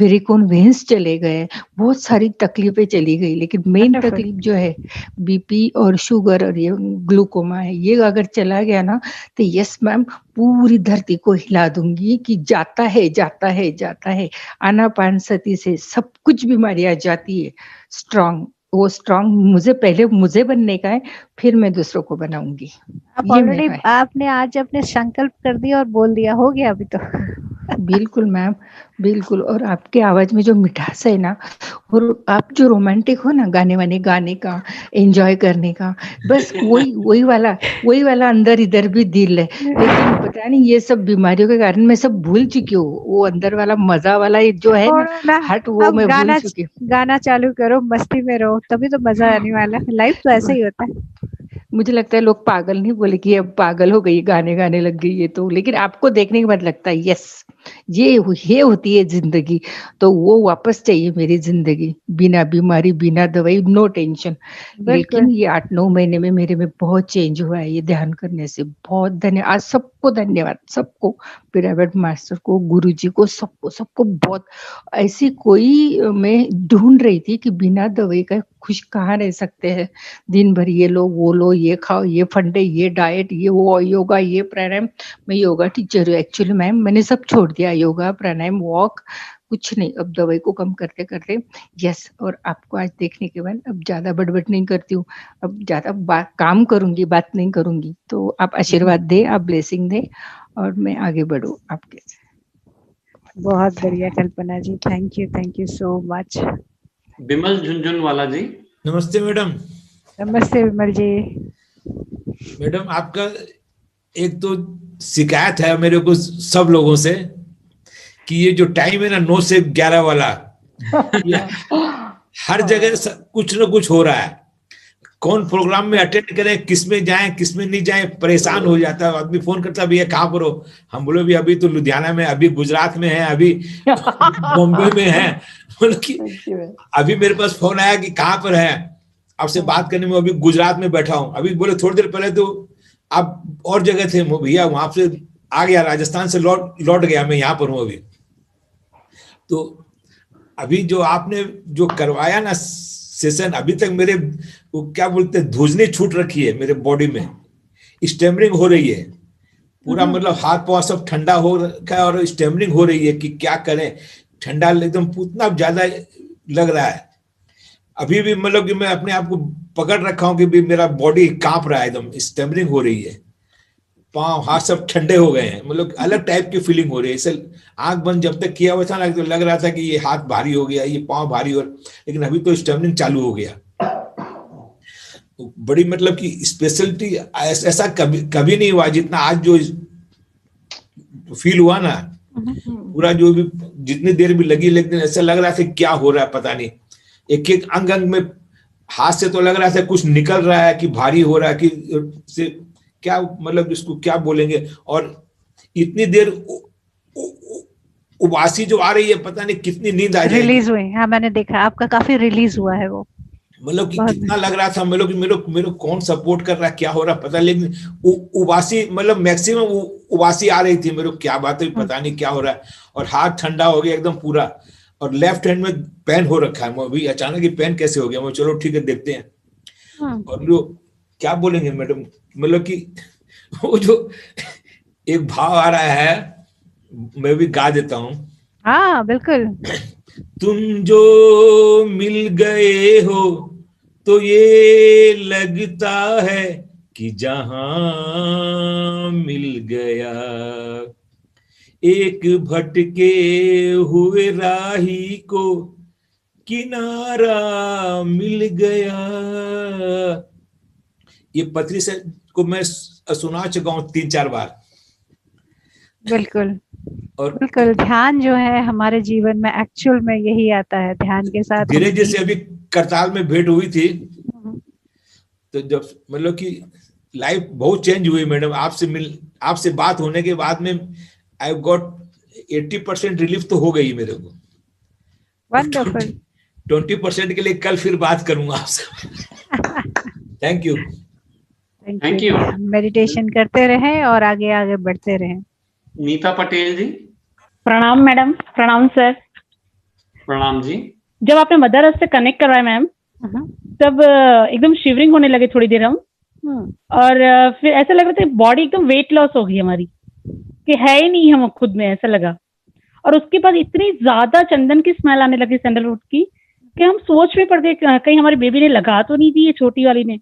वेरिकोन वेन्स चले गए, बहुत सारी तकलीफें चली गई। लेकिन मेन तकलीफ जो है बीपी और शुगर और ये ग्लूकोमा है, ये अगर चला गया ना तो यस मैम, पूरी धरती को हिला दूंगी कि जाता है जाता है जाता है। आनापानसति से सब कुछ बीमारियां जाती है। स्ट्रांग, वो स्ट्रांग मुझे पहले मुझे बनने का है, फिर मैं दूसरों को बनाऊंगी। आप ऑलरेडी आपने आज अपने संकल्प कर दिया और बोल दिया, हो गया अभी तो। बिल्कुल मैम, बिल्कुल। और आपके आवाज में जो मिठास है ना, और आप जो रोमांटिक हो ना, गाने वाने गाने का, एंजॉय करने का, बस वही वाला अंदर इधर भी दिल है। लेकिन पता नहीं ये सब बीमारियों के कारण मैं सब भूल चुकी हूँ, वो अंदर वाला मजा वाला जो है ना हट, वो मैं भूल चुकी हूँ। गाना चालू करो, मस्ती में रहो, तभी तो मजा आने वाला है। लाइफ तो ऐसा ही होता है। मुझे लगता है लोग पागल नहीं बोले कि अब पागल हो गई, गाने गाने लग गई है तो, लेकिन आपको देखने के बाद लगता है यस, ये होती है जिंदगी। तो वो वापस चाहिए मेरी जिंदगी, बिना बीमारी, बिना दवाई, नो टेंशन। लेकिन ये 8-9 महीने में मेरे में बहुत चेंज हुआ है ये ध्यान करने से। बहुत धन्यवाद, सबको धन्यवाद, सबको, पिरामिड मास्टर को, गुरुजी को, सबको बहुत। ऐसी कोई मैं ढूंढ रही थी कि बिना दवाई का खुश कहाँ रह सकते हैं, दिन भर ये लो वो लो, ये खाओ, ये फंडे, ये डाइट, ये वो, योगा, ये प्राणायाम। मैं योगा टीचर हूँ एक्चुअली मैम, मैंने सब छोड़ दिया, योगा, प्राणायाम, वॉक, कुछ नहीं, अब दवाई को कम करते करते। यस, और आपको आज देखने के बाद अब ज्यादा बड़बड़ नहीं करती हूँ, अब ज्यादा काम करूंगी, बात नहीं करूंगी। तो आप आशीर्वाद दे, आप ब्लेसिंग दे और मैं आगे बढ़ू आपके। बहुत बढ़िया कल्पना जी, थैंक यू सो मच। विमल झुंझुनवाला जी। नमस्ते मैडम। नमस्ते विमल जी। मैडम आपका एक तो शिकायत है मेरे को सब लोगों से कि ये जो टाइम है ना 9 से 11 वाला, हर जगह कुछ ना कुछ हो रहा है। कौन प्रोग्राम में अटेंड करें, किस में जाएं, किस में नहीं जाएं, परेशान हो जाता है आदमी। फोन करता है भैया कहाँ पर हो, हम बोले भी अभी तो लुधियाना में, अभी गुजरात में है, अभी बॉम्बे में है। मतलब कि अभी मेरे पास फोन आया कि कहाँ पर है, आपसे बात करने में अभी गुजरात में बैठा हूँ। अभी बोले थोड़ी देर पहले तो आप और जगह थे भैया, वहां से आ गया, राजस्थान से लौट गया, मैं यहाँ पर हूँ अभी। तो अभी जो आपने जो करवाया ना सेशन, अभी तक मेरे वो क्या बोलते हैं, धुजनी छूट रखी है मेरे बॉडी में, स्टेमरिंग हो रही है पूरा, मतलब हाथ पांव सब ठंडा हो रखा है और स्टेमरिंग हो रही है कि क्या करें, ठंडा एकदम उतना ज्यादा लग रहा है। अभी भी मतलब कि मैं अपने आप को पकड़ रखा हूं कि भी मेरा बॉडी कांप रहा है, एकदम स्टेमरिंग हो रही है, पांव हाथ सब ठंडे हो गए हैं, मतलब अलग टाइप की फीलिंग हो रही है। इसे आंख बंद जब तक किया हुआ था ना तो लग रहा था कि ये हाथ भारी हो गया, ये पांव भारी हो, लेकिन अभी तो स्टेमरिंग चालू हो गया। तो बड़ी मतलब कि स्पेशलिटी ऐसा कभी नहीं हुआ जितना आज जो फील हुआ ना, पूरा जो भी जितनी देर भी लगी, लेकिन ऐसा लग रहा था क्या हो रहा है पता नहीं। एक एक अंग अंग में हाथ से तो लग रहा था कुछ निकल रहा है कि भारी हो रहा है कि से क्या मतलब इसको क्या बोलेंगे। और इतनी देर उबासी जो आ रही है, पता नहीं कितनी नींद आ जाएगी। रिलीज हुई, हाँ मैंने देखा आपका काफी रिलीज हुआ है वो, मतलब कि कितना लग रहा था मतलब कि मेरे कौन सपोर्ट कर रहा है, क्या हो रहा पता, लेकिन उबासी मतलब मैक्सिमम उबासी आ रही थी मेरे को, क्या बात है पता नहीं क्या हो रहा है। और हाथ ठंडा हो गया एकदम पूरा, और लेफ्ट हैंड में पेन हो रखा है। अभी अचानक ही पेन कैसे हो गया, मैं चलो ठीक है देखते हैं। और जो क्या बोलेंगे मैडम, मतलब कि वो जो एक भाव आ रहा है, मैं भी गा देता हूँ। हाँ बिल्कुल। तुम जो मिल गए हो तो ये लगता है कि जहां मिल गया, एक भटके हुए राही को किनारा मिल गया। ये पत्री से को मैं सुना चुका हूँ 3-4 बार। बिल्कुल और बिल्कुल, ध्यान जो है हमारे जीवन में एक्चुअल में यही आता है, ध्यान के साथ धीरे जैसे अभी करताल में भेंट हुई थी, तो जब मतलब कि लाइफ बहुत चेंज हुई मैडम। आपसे बात होने के बाद में आई गॉट 80% रिलीफ तो हो गई मेरे को। वंडरफुल। 20% के लिए कल फिर बात करूंगा आपसे। Thank you. Thank you. Meditation करते रहें और आगे आगे बढ़ते रहें। नीता पटेल जी। प्रणाम मैडम। प्रणाम सर। प्रणाम जी। जब आपने मदर अर्थ से कनेक्ट करवाया मैम, तब एकदम शिवरिंग होने लगे थोड़ी देर हम, और फिर ऐसा लग रहा था बॉडी एकदम वेट लॉस हो गई हमारी, कि है ही नहीं हम खुद में, ऐसा लगा। और उसके बाद इतनी ज्यादा चंदन की स्मेल आने लगी सैंडलवुड की, कि हम सोच में पड़ गए कहीं हमारी बेबी ने लगा तो नहीं दी है, छोटी वाली ने।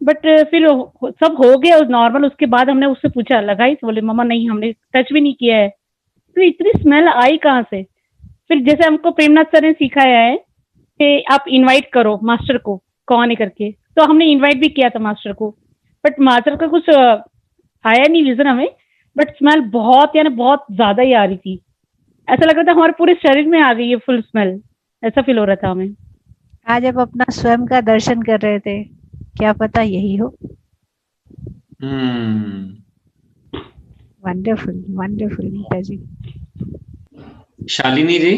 बट फिर सब हो गया नॉर्मल। उसके बाद हमने उससे पूछा, लगाई? तो बोले मम्मा नहीं, हमने टच भी नहीं किया है। तो इतनी स्मेल आई कहाँ से? फिर जैसे हमको प्रेमनाथ सर ने सिखाया है कि आप इनवाइट करो मास्टर को, कौन है करके, तो हमने इनवाइट भी किया था मास्टर को, बट मास्टर का कुछ आया नहीं विजन हमें। बट स्मेल बहुत, यानी बहुत ज्यादा ही आ रही थी। ऐसा लग रहा था हमारे पूरे शरीर में आ गई है फुल स्मेल, ऐसा फील हो रहा था हमें। आज आप अपना स्वयं का दर्शन कर रहे थे, क्या पता यही हो। वंडरफुल वंडरफुल नीता जी। शालिनी जी।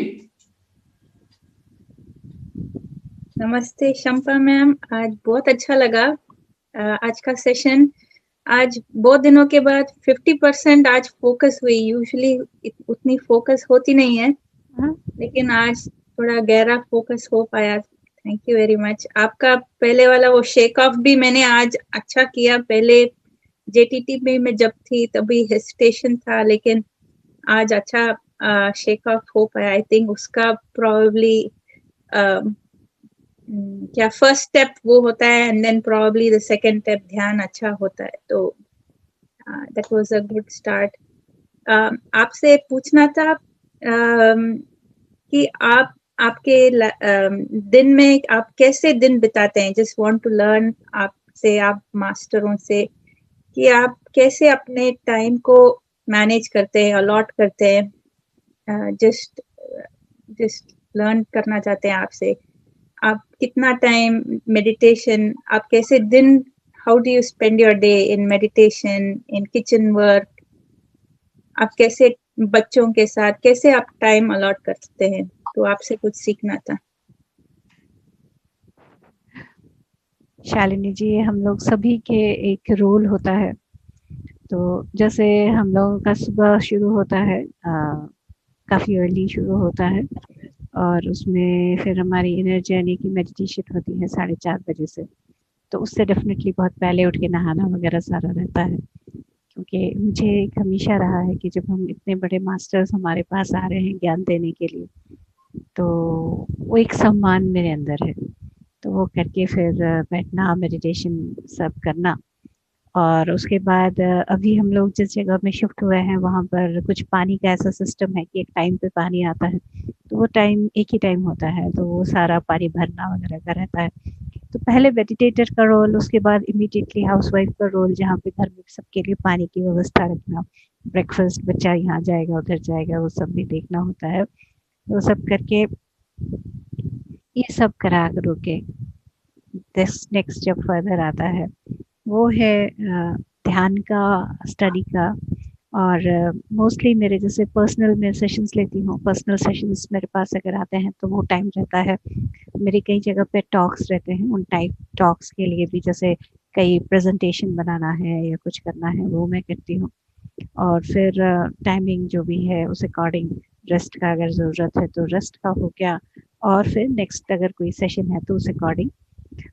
नमस्ते शंपा मैम, आज बहुत अच्छा लगा आज का सेशन। आज बहुत दिनों के बाद 50% आज फोकस हुई। यूजुअली उतनी फोकस होती नहीं है, लेकिन आज थोड़ा गहरा फोकस हो पाया। Thank you very much. आपका पहले वाला वो शेक ऑफ भी मैंने आज अच्छा किया। पहले जेटीटी में मैं जब थी तभी हेसिटेशन था, लेकिन आज अच्छा शेक ऑफ हो पाया। आई थिंक उसका प्रोबेबली क्या फर्स्ट स्टेप वो होता है, and then probably the second step ध्यान अच्छा होता है। तो that was a good start. आपसे पूछना था कि आप आपके दिन में आप कैसे दिन बिताते हैं। जस्ट वांट टू लर्न आपसे, आप मास्टरों से, कि आप कैसे अपने टाइम को मैनेज करते हैं, अलॉट करते हैं। जस्ट लर्न करना चाहते हैं आपसे। आप कितना टाइम मेडिटेशन, आप कैसे दिन, how do you spend your day in meditation, in kitchen work, आप कैसे बच्चों के साथ कैसे आप टाइम अलॉट करते हैं? तो आपसे कुछ सीखना था। शालिनी जी, हम लोग सभी के एक रोल होता है। तो जैसे हम लोगों का सुबह शुरू होता है, काफ़ी अर्ली शुरू होता है, और उसमें फिर हमारी इनर जर्नी की मेडिटेशन होती है 4:30 बजे से। तो उससे डेफिनेटली बहुत पहले उठ के नहाना वगैरह सारा रहता है, क्योंकि मुझे एक हमेशा रहा है कि जब हम इतने बड़े मास्टर्स हमारे पास आ रहे हैं ज्ञान देने के लिए, तो वो एक सम्मान मेरे अंदर है। तो वो करके फिर बैठना, मेडिटेशन सब करना। और उसके बाद अभी हम लोग जिस जगह में शिफ्ट हुए हैं वहाँ पर कुछ पानी का ऐसा सिस्टम है कि एक टाइम पे पानी आता है, तो वो टाइम एक ही टाइम होता है, तो वो सारा पानी भरना वगैरह का रहता है। तो पहले मेडिटेटर का रोल, उसके बाद इमीडिएटली हाउसवाइफ का रोल, जहाँ पे घर में सबके लिए पानी की व्यवस्था रखना, ब्रेकफास्ट बच्चा यहाँ जाएगा उधर जाएगा, वो सब भी देखना होता है। वो सब करके, ये सब करा करो के नेक्स्ट जब फर्दर आता है वो है ध्यान का, स्टडी का। और मोस्टली मेरे जैसे पर्सनल में सेशंस लेती हूँ, पर्सनल सेशंस मेरे पास अगर आते हैं तो वो टाइम रहता है। मेरी कई जगह पे टॉक्स रहते हैं, उन टाइप टॉक्स के लिए भी जैसे कई प्रेजेंटेशन बनाना है या कुछ करना है वो मैं करती हूँ। और फिर टाइमिंग जो भी है उस अकॉर्डिंग रेस्ट का अगर ज़रूरत है तो रेस्ट का हो गया, और फिर नेक्स्ट अगर कोई सेशन है तो उस अकॉर्डिंग।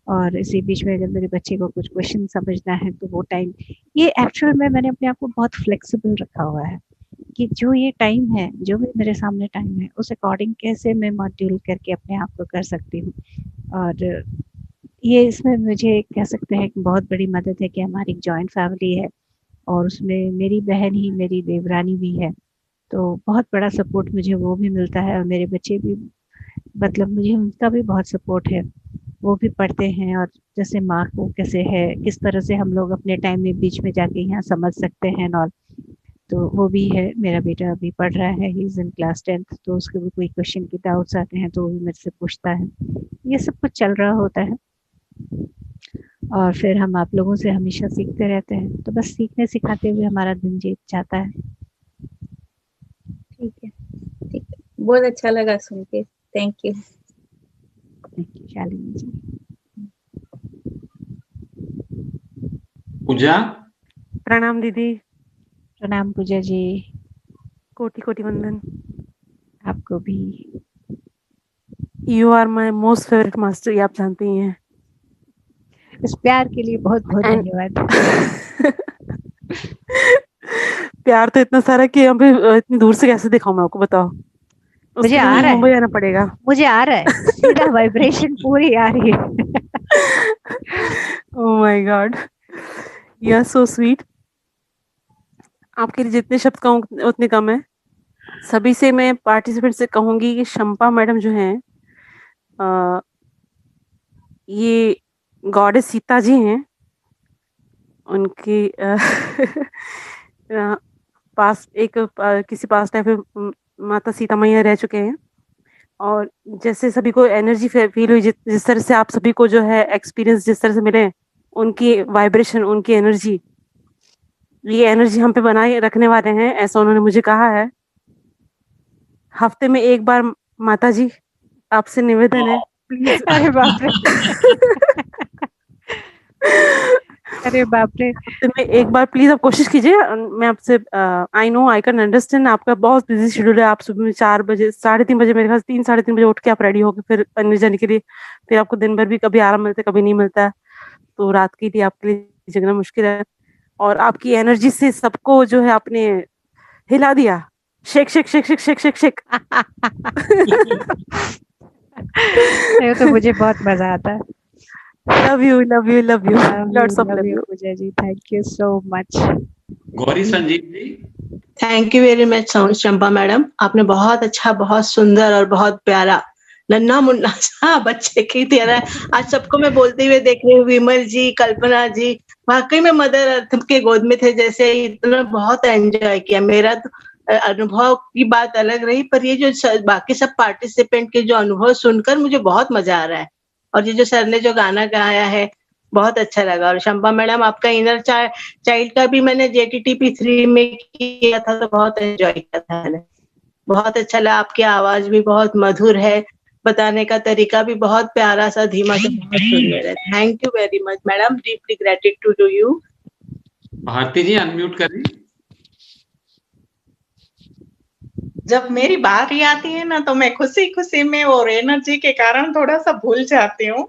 और इसी बीच में अगर मेरे बच्चे को कुछ क्वेश्चन समझना है तो वो टाइम, ये एक्चुअल में मैंने अपने आप को बहुत फ्लेक्सिबल रखा हुआ है कि जो ये टाइम है, जो भी मेरे सामने टाइम है, उस अकॉर्डिंग कैसे मैं मॉड्यूल करके अपने आप को कर सकती हूँ। और ये इसमें मुझे कह सकते हैं कि बहुत बड़ी मदद है कि हमारी जॉइंट फैमिली है और उसमें मेरी बहन ही मेरी देवरानी भी है, तो बहुत बड़ा सपोर्ट मुझे वो भी मिलता है। और मेरे बच्चे भी मतलब मुझे उनका भी बहुत सपोर्ट है, वो भी पढ़ते हैं और जैसे माँ को कैसे है, किस तरह से हम लोग अपने टाइम में बीच में जाके यहाँ समझ सकते हैं और तो वो भी है। मेरा बेटा अभी पढ़ रहा है, he is in class 10th, तो उसके भी कोई क्वेश्चन के डाउट्स आते हैं तो वो भी मेरे से पूछता है। ये सब कुछ चल रहा होता है और फिर हम आप लोगों से हमेशा सीखते रहते हैं, तो बस सीखने सिखाते हुए हमारा दिन जीत जाता है। ठीक है, ठीक है, बहुत अच्छा लगा सुन के, thank you. Thank you Shalini ji. Pooja. प्रणाम दीदी। प्रणाम पूजा जी। कोटि कोटि वंदन। आपको भी। You are my most favourite master, ये आप जानते ही हैं। इस प्यार के लिए बहुत बहुत धन्यवाद। प्यार तो इतना सारा कि यहाँ पे इतनी दूर से कैसे दिखाऊं मैं आपको, बताओ। मुझे आ रहा है, मुंबई आना पड़ेगा। मुझे आ रहा है, सीधा वाइब्रेशन पूरी आ रही है। Oh my god, you are so sweet. आपके लिए जितने शब्द कहूँ उतने कम है। सभी से मैं पार्टिसिपेंट से कहूंगी कि शंपा मैडम जो हैं, ये गॉडेस सीता जी हैं। उनकी पास एक किसी पास टाइम पे माता सीता मैया रह चुके हैं और जैसे सभी को एनर्जी फील हुई, जिस तरह से आप सभी को जो है एक्सपीरियंस जिस तरह से मिले, उनकी वाइब्रेशन, उनकी एनर्जी, ये एनर्जी हम पे बनाए रखने वाले हैं, ऐसा उन्होंने मुझे कहा है। हफ्ते में एक बार माता जी आपसे निवेदन है, प्लीज। अरे बाप रे। अरे बाप रे। हफ्ते में एक बार प्लीज आप कोशिश कीजिए। मैं आपसे I know, I can understand, आपका बहुत बिजी शेड्यूल है। आप सुबह में 4 बजे, 3:30 बजे, मेरे ख्याल 3 साढ़े 3 बजे उठ के आप रेडी होके फिर अन्य जाने के लिए, फिर आपको दिन भर भी कभी आराम मिलता है कभी नहीं मिलता है, तो रात के लिए आपके लिए जगना मुश्किल है। और आपकी एनर्जी से सबको जो है आपने हिला दिया। Shake shake shake shake shake shake shake. ये तो मुझे बहुत मजा आता है। Love you love you love you, lots of love you Puja ji, thank you so much. Gauri Sanjeev ji. Thank you very much Champa madam, आपने बहुत अच्छा, बहुत सुंदर और बहुत प्यारा नन्हा मुन्ना सा बच्चे की तरह आज सबको मैं बोलते हुए देख रही हूँ। विमल जी, कल्पना जी, वाकई में मदर अर्थ के गोद में थे जैसे। इतना बहुत एंजॉय किया। मेरा तो अनुभव की बात अलग रही, पर ये जो बाकी सब पार्टिसिपेंट के जो अनुभव सुनकर मुझे बहुत मजा आ रहा है। और ये जो सर ने जो गाना गाया है बहुत अच्छा लगा। और शंपा मैडम, आपका इनर चाइल्ड का भी मैंने JTTP3 में किया था तो बहुत एंजॉय किया था मैंने। बहुत अच्छा लगा। आपकी आवाज भी बहुत मधुर है, बताने का तरीका भी बहुत प्यारा सा, धीमा सा, बहुत सुंदर है। Thank you very much madam, deeply gratitude to you. Bharti ji unmute करें। जब मेरी बारी आती है ना तो मैं खुशी खुशी में और एनर्जी के कारण थोड़ा सा भूल जाती हूँ।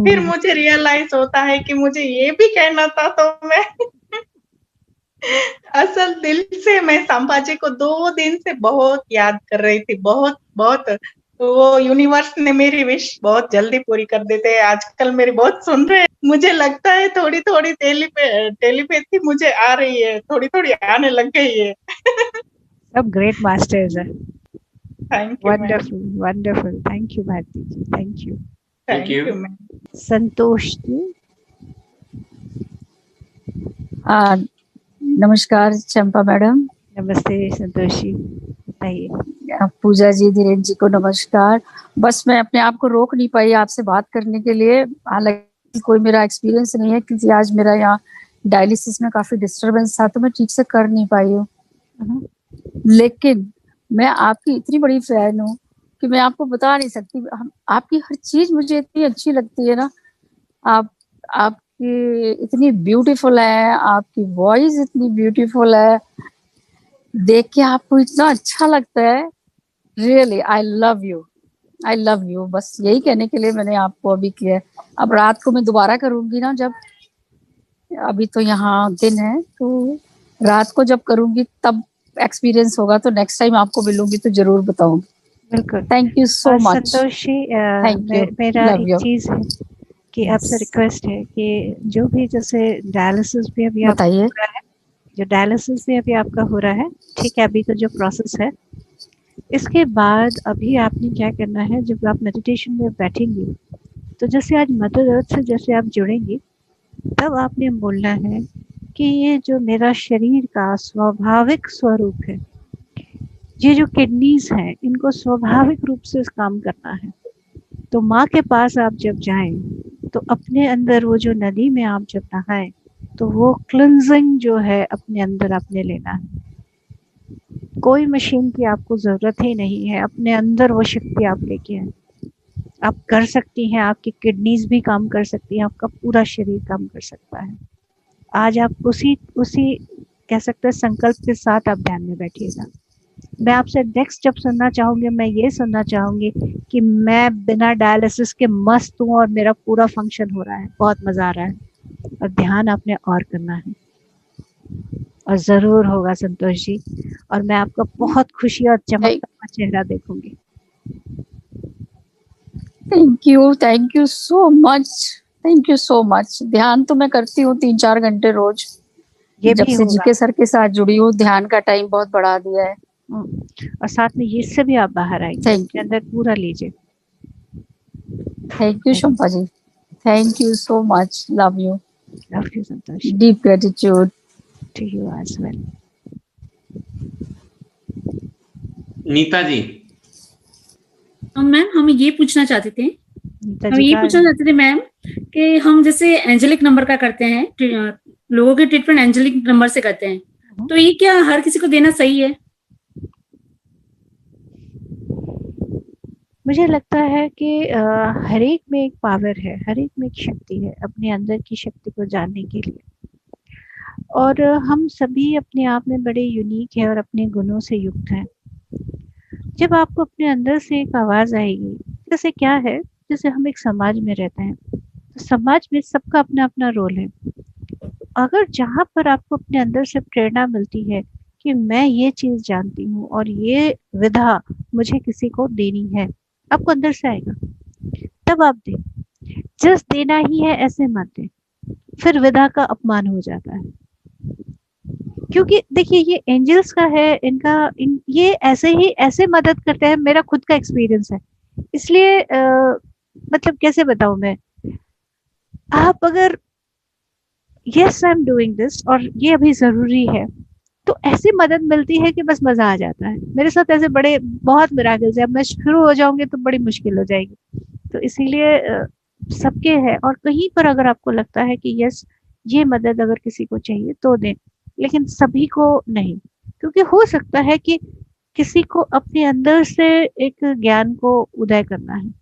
फिर मुझे रियलाइज होता है कि मुझे ये भी कहना था, तो मैं असल दिल से मैं संपा जी को 2 दिन से बहुत याद कर रही थी, बहुत बहुत। तो वो यूनिवर्स ने मेरी विश बहुत जल्दी पूरी कर देते हैं। आजकल मेरी बहुत सुन रहे हैं, मुझे लगता है थोड़ी थोड़ी टेलीपैथी मुझे आ रही है, थोड़ी थोड़ी आने लग गई है। सब ग्रेट मास्टर्स है। Thank you, wonderful wonderful. Thank you Bharti ji, thank you. Thank you. Santosh ji. नमस्कार चंपा मैडम। नमस्ते संतोष जी, बताइए। पूजा जी, धीरेन्द्र जी को नमस्कार। बस मैं अपने आप को रोक नहीं पाई आपसे बात करने के लिए। हालांकि कोई मेरा एक्सपीरियंस नहीं है क्योंकि आज मेरा यहाँ डायलिसिस में काफी डिस्टरबेंस था तो मैं ठीक से कर नहीं पाई हूँ। लेकिन मैं आपकी इतनी बड़ी फैन हूँ कि मैं आपको बता नहीं सकती। आपकी हर चीज मुझे इतनी अच्छी लगती है ना। आपकी इतनी ब्यूटीफुल है, आपकी वॉइस इतनी ब्यूटीफुल है, देख के आपको इतना अच्छा लगता है। Really I love you, I love you. बस यही कहने के लिए मैंने आपको अभी किया है। अब रात को मैं दोबारा करूंगी ना, जब अभी तो यहाँ दिन है तो रात को जब करूंगी तब एक्सपीरियंस होगा, तो नेक्स्ट टाइम आपको मिलूंगी तो जरूर बताऊंगी। बिल्कुल। Thank you so much Santosh ji, मेरा एक चीज है कि आपसे रिक्वेस्ट है कि जो भी जैसे डायलिसिस भी अभी आपका हो रहा है, जो डायलिसिस भी अभी आपका हो रहा है, ठीक है, अभी तो जो प्रोसेस है इसके बाद अभी आपने क्या करना है, जब आप मेडिटेशन में बैठेंगे तो जैसे आज मदर अर्थ से जैसे आप जुड़ेंगे, तब आपने बोलना है कि ये जो मेरा शरीर का स्वाभाविक स्वरूप है, ये जो किडनीज हैं, इनको स्वाभाविक रूप से काम करना है। तो माँ के पास आप जब जाएं तो अपने अंदर वो जो नदी में आप जब नहाएं तो वो क्लिंजिंग जो है अपने अंदर आपने लेना है। कोई मशीन की आपको जरूरत ही नहीं है, अपने अंदर वो शक्ति आप लेके आए। आप कर सकती हैं, आपकी किडनीज भी काम कर सकती हैं, आपका पूरा शरीर काम कर सकता है। आज आप उसी कह सकते हैं संकल्प के साथ आप ध्यान में बैठिएगा। मैं आपसे नेक्स्ट जब सुनना चाहूंगी, मैं ये सुनना चाहूंगी कि मैं बिना डायलिसिस के मस्त हूँ और मेरा पूरा फंक्शन हो रहा है, बहुत मजा आ रहा है। और ध्यान आपने और करना है, और जरूर होगा संतोष जी, और मैं आपका बहुत खुशी और चमकता हुआ चेहरा देखूंगी। Thank you so much, thank you so much. ध्यान तो मैं करती हूँ 3-4 घंटे रोज, ये जब भी से होगा। जीके सर के साथ जुड़ी हूँ, ध्यान का टाइम बहुत बढ़ा दिया है। और साथ में ये से भी आप बाहर आएंगे, अपने अंदर पूरा लीजिए। Thank you Shampa ji, thank you so much, love you Santosh, deep gratitude to you as well. Nita ji, ma'am हम ये पूछना चाहते थे, मैम कि हम जैसे एंजेलिक नंबर का करते हैं, लोगों के ट्रीटमेंट एंजेलिक नंबर से करते हैं, तो ये क्या हर किसी को देना सही है? मुझे लगता है कि हर एक में एक पावर है, हर एक में एक शक्ति है, अपने अंदर की शक्ति को जानने के लिए। और हम सभी अपने आप में बड़े यूनिक है और अपने गुणों से युक्त हैं। जब आपको अपने अंदर से एक आवाज आएगी, जैसे क्या है, जैसे हम एक समाज में रहते हैं, तो समाज में सबका अपना अपना रोल है। अगर जहाँ पर आपको अपने अंदर से प्रेरणा मिलती है कि मैं ये चीज जानती हूँ और ये विधा मुझे किसी को देनी है, आपको अंदर से आएगा, तब आप दें। जस्ट देना ही है ऐसे मत दें, फिर विधा का अपमान हो जाता है। क्योंकि देखिए ये एंजल्स का है, ये ऐसे मदद करते हैं, मेरा खुद का एक्सपीरियंस है, इसलिए मतलब कैसे बताऊं मैं, आप अगर yes I am doing this और ये अभी जरूरी है, तो ऐसी मदद मिलती है कि बस मजा आ जाता है। मेरे साथ ऐसे बड़े बहुत मिराकल्स है, अब मैं शुरू हो जाऊंगी तो बड़ी मुश्किल हो जाएगी। तो इसीलिए सबके है, और कहीं पर अगर आपको लगता है कि यस ये मदद अगर किसी को चाहिए तो दें, लेकिन सभी को नहीं, क्योंकि हो सकता है कि किसी को अपने अंदर से एक ज्ञान को उदय करना है,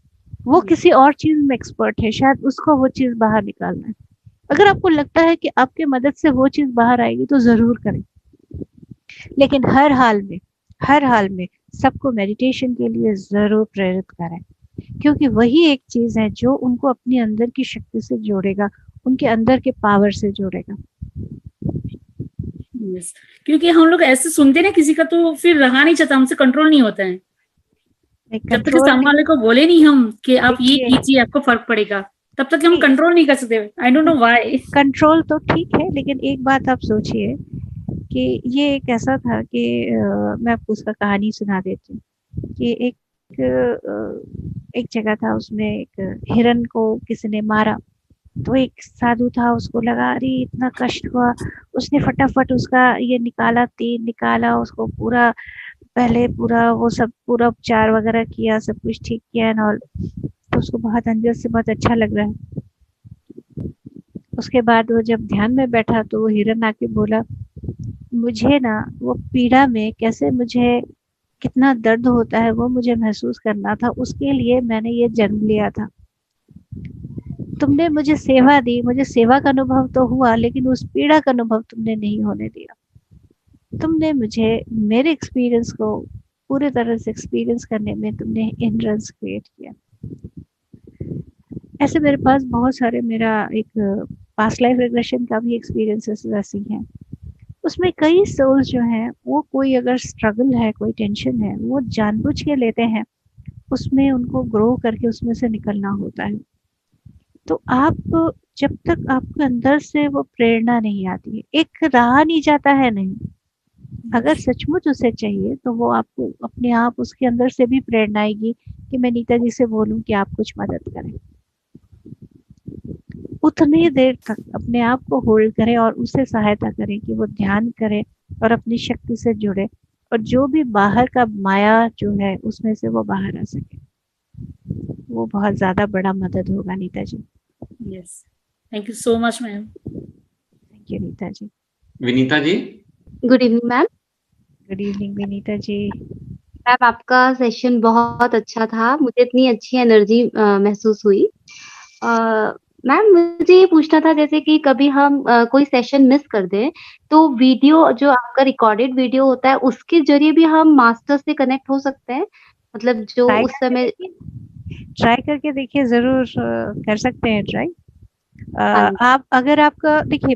वो किसी और चीज में एक्सपर्ट है, शायद उसको वो चीज बाहर निकालना है। अगर आपको लगता है कि आपके मदद से वो चीज बाहर आएगी तो जरूर करें, लेकिन हर हाल में सबको मेडिटेशन के लिए जरूर प्रेरित करें, क्योंकि वही एक चीज है जो उनको अपने अंदर की शक्ति से जोड़ेगा, उनके अंदर के पावर से जोड़ेगा। yes. क्योंकि हम लोग ऐसे सुनते ना किसी का, तो फिर रहा नहीं चाहता, हमसे कंट्रोल नहीं होता है। जब तक सामने वाले को बोले नहीं हम कि आप ये कीजिए आपको फर्क पड़ेगा, तब तक हम कंट्रोल नहीं कर सकते। I don't know why. Control तो ठीक है, लेकिन एक बात आप सोचिए कि ये एक ऐसा था कि मैं आपको उसका कहानी सुना देती हूँ कि एक जगह था, उसमें एक हिरन को किसी ने मारा, तो एक साधु था, उसको लगा अरे इतना कष्ट हुआ, उसने फटाफट उसका ये निकाला, तेल निकाला, उसको पूरा पहले पूरा वो सब पूरा उपचार वगैरह किया, सब कुछ ठीक किया एंड ऑल, तो उसको बहुत अंदर से बहुत अच्छा लग रहा है। उसके बाद वो जब ध्यान में बैठा तो वो हिरन आके बोला, मुझे ना वो पीड़ा में कैसे मुझे कितना दर्द होता है वो मुझे महसूस करना था, उसके लिए मैंने ये जन्म लिया था। तुमने मुझे सेवा दी, मुझे सेवा का अनुभव तो हुआ, लेकिन उस पीड़ा का अनुभव तुमने नहीं होने दिया। तुमने मुझे मेरे एक्सपीरियंस को पूरी तरह से एक्सपीरियंस करने में तुमने हिंड्रेंस क्रिएट किया। ऐसे मेरे पास बहुत सारे, मेरा एक पास्ट लाइफ रिग्रेशन का भी एक्सपीरियंसेस वैसी हैं। उसमें कई सोल्स जो हैं वो कोई अगर स्ट्रगल है, कोई टेंशन है, वो जानबूझ के लेते हैं, उसमें उनको ग्रो करके उसमें से निकलना होता है। तो आप जब तक आपके अंदर से वो प्रेरणा नहीं आती है, एक रहा नहीं जाता है नहीं, अगर सचमुच उसे चाहिए तो वो आपको अपने आप उसके अंदर से भी प्रेरणा आएगी कि मैं नीता जी से बोलूं कि आप कुछ मदद करें। उतनी देर तक अपने आप को होल्ड करें और उसे सहायता करें कि वो ध्यान करे और अपनी शक्ति से जुड़े, और जो भी बाहर का माया जो है उसमें से वो बाहर आ सके। वो बहुत ज्यादा बड़ा मदद होगा Neeta ji. Yes, thank you so much ma'am. Thank you Neeta ji. Vinita ji. Good evening ma'am. Good evening Vinita ji. Ma'am आपका सेशन बहुत अच्छा था, मुझे इतनी अच्छी एनर्जी महसूस हुई। मैम मुझे ये पूछना था, जैसे कि कभी हम कोई सेशन मिस कर दें तो वीडियो जो आपका रिकॉर्डेड वीडियो होता है उसके जरिए भी हम मास्टर से कनेक्ट हो सकते हैं, मतलब जो उस समय ट्राई करके देखिए, जरूर कर सकते हैं ट्राई। आप अगर आपका देखिए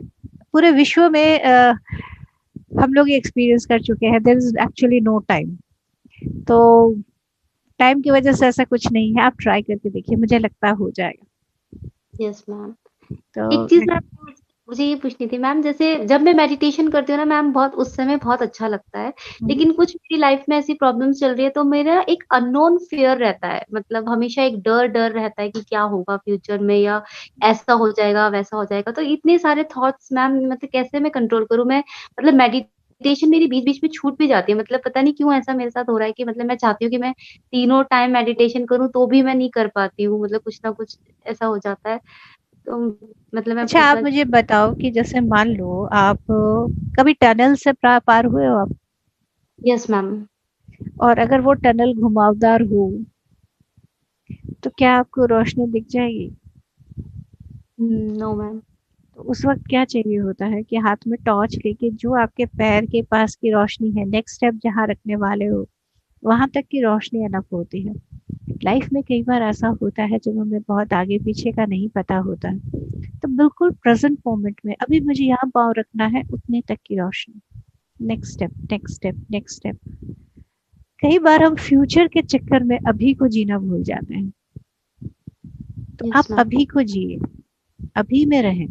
पूरे विश्व में हम लोग एक्सपीरियंस कर चुके हैं, there is actually no time, तो टाइम की वजह से ऐसा कुछ नहीं है। आप ट्राई करके देखिए, मुझे लगता है हो जाएगा। Yes ma'am. तो एक चीज मैम मुझे ये पूछनी थी मैम, जैसे जब मैं मेडिटेशन करती हूँ ना मैम, बहुत उस समय बहुत अच्छा लगता है, लेकिन कुछ मेरी लाइफ में ऐसी प्रॉब्लम्स चल रही है तो मेरा एक अननोन फियर रहता है, मतलब हमेशा एक डर रहता है कि क्या होगा फ्यूचर में, या ऐसा हो जाएगा वैसा हो जाएगा। तो इतने सारे थॉट्स मैम, मतलब कैसे मैं कंट्रोल करूँ? मैं मतलब मेडिटेशन मेरी बीच बीच में छूट भी जाती है, मतलब पता नहीं क्यों ऐसा मेरे साथ हो रहा है कि मतलब मैं चाहती हूँ कि मैं तीनों टाइम मेडिटेशन करूँ तो भी मैं नहीं कर पाती हूँ, मतलब कुछ ना कुछ ऐसा हो जाता है। तो मतलब मैं अच्छा, आप मुझे बताओ कि जैसे मान लो आप कभी टनल से पार हुए हो आप? Yes ma'am. और अगर वो टनल घुमावदार हो तो क्या आपको रोशनी दिख जाएगी? No ma'am. तो उस वक्त क्या चाहिए होता है कि हाथ में टॉर्च लेके जो आपके पैर के पास की रोशनी है, नेक्स्ट स्टेप जहाँ रखने वाले हो वहां तक की रोशनी अनफ होती है। लाइफ में कई बार ऐसा होता है जब हमें बहुत आगे पीछे का नहीं पता होता है, तो बिल्कुल प्रेजेंट मोमेंट में अभी मुझे यहाँ पाँव रखना है, उतने तक की रोशनी, next step next step next step. कई बार हम फ्यूचर के चक्कर में अभी को जीना भूल जाते हैं, तो आप अभी को जिए, अभी में रहें,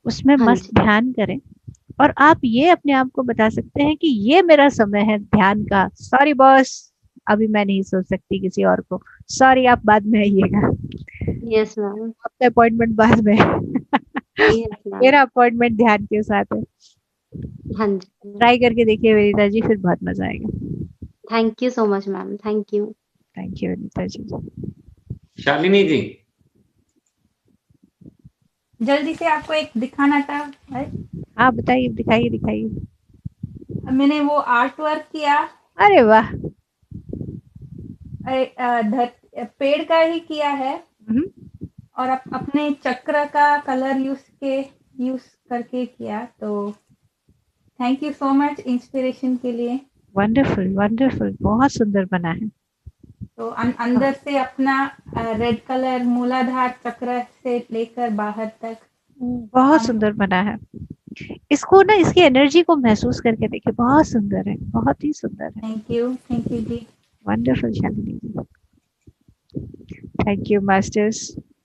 उसमें मस्त ध्यान करें, और आप ये अपने आप को बता सकते हैं कि ये मेरा समय है ध्यान का, सॉरी बॉस अभी मैं नहीं सोच सकती किसी और को, सॉरी आप बाद में आइएगा। Yes ma'am. आपका अपॉइंटमेंट बाद में मेरा अपॉइंटमेंट ध्यान के साथ है। हाँ जी, ट्राई करके देखिए विनीता जी, फिर बहुत मजा आएगा। Thank you so much ma'am. Thank you Vinita ji. Shalini ji. जल्दी से आपको एक दिखाना था। हाँ बताइए, दिखाइए। मैंने वो आर्ट वर्क किया। अरे वाह। पेड़ का ही किया है, और अपने चक्र का कलर यूज करके किया। तो thank you so much inspiration के लिए। वंडरफुल वंडरफुल, बहुत सुंदर बना है। तो अंदर से अपना रेड कलर मूलाधार चक्र से लेकर बाहर तक बहुत सुंदर बना है। इसको ना, इसकी एनर्जी को महसूस करके देखिए, बहुत सुंदर है, बहुत ही सुंदर है। थैंक यू जी। Wonderful Shalini ji, thank you masters.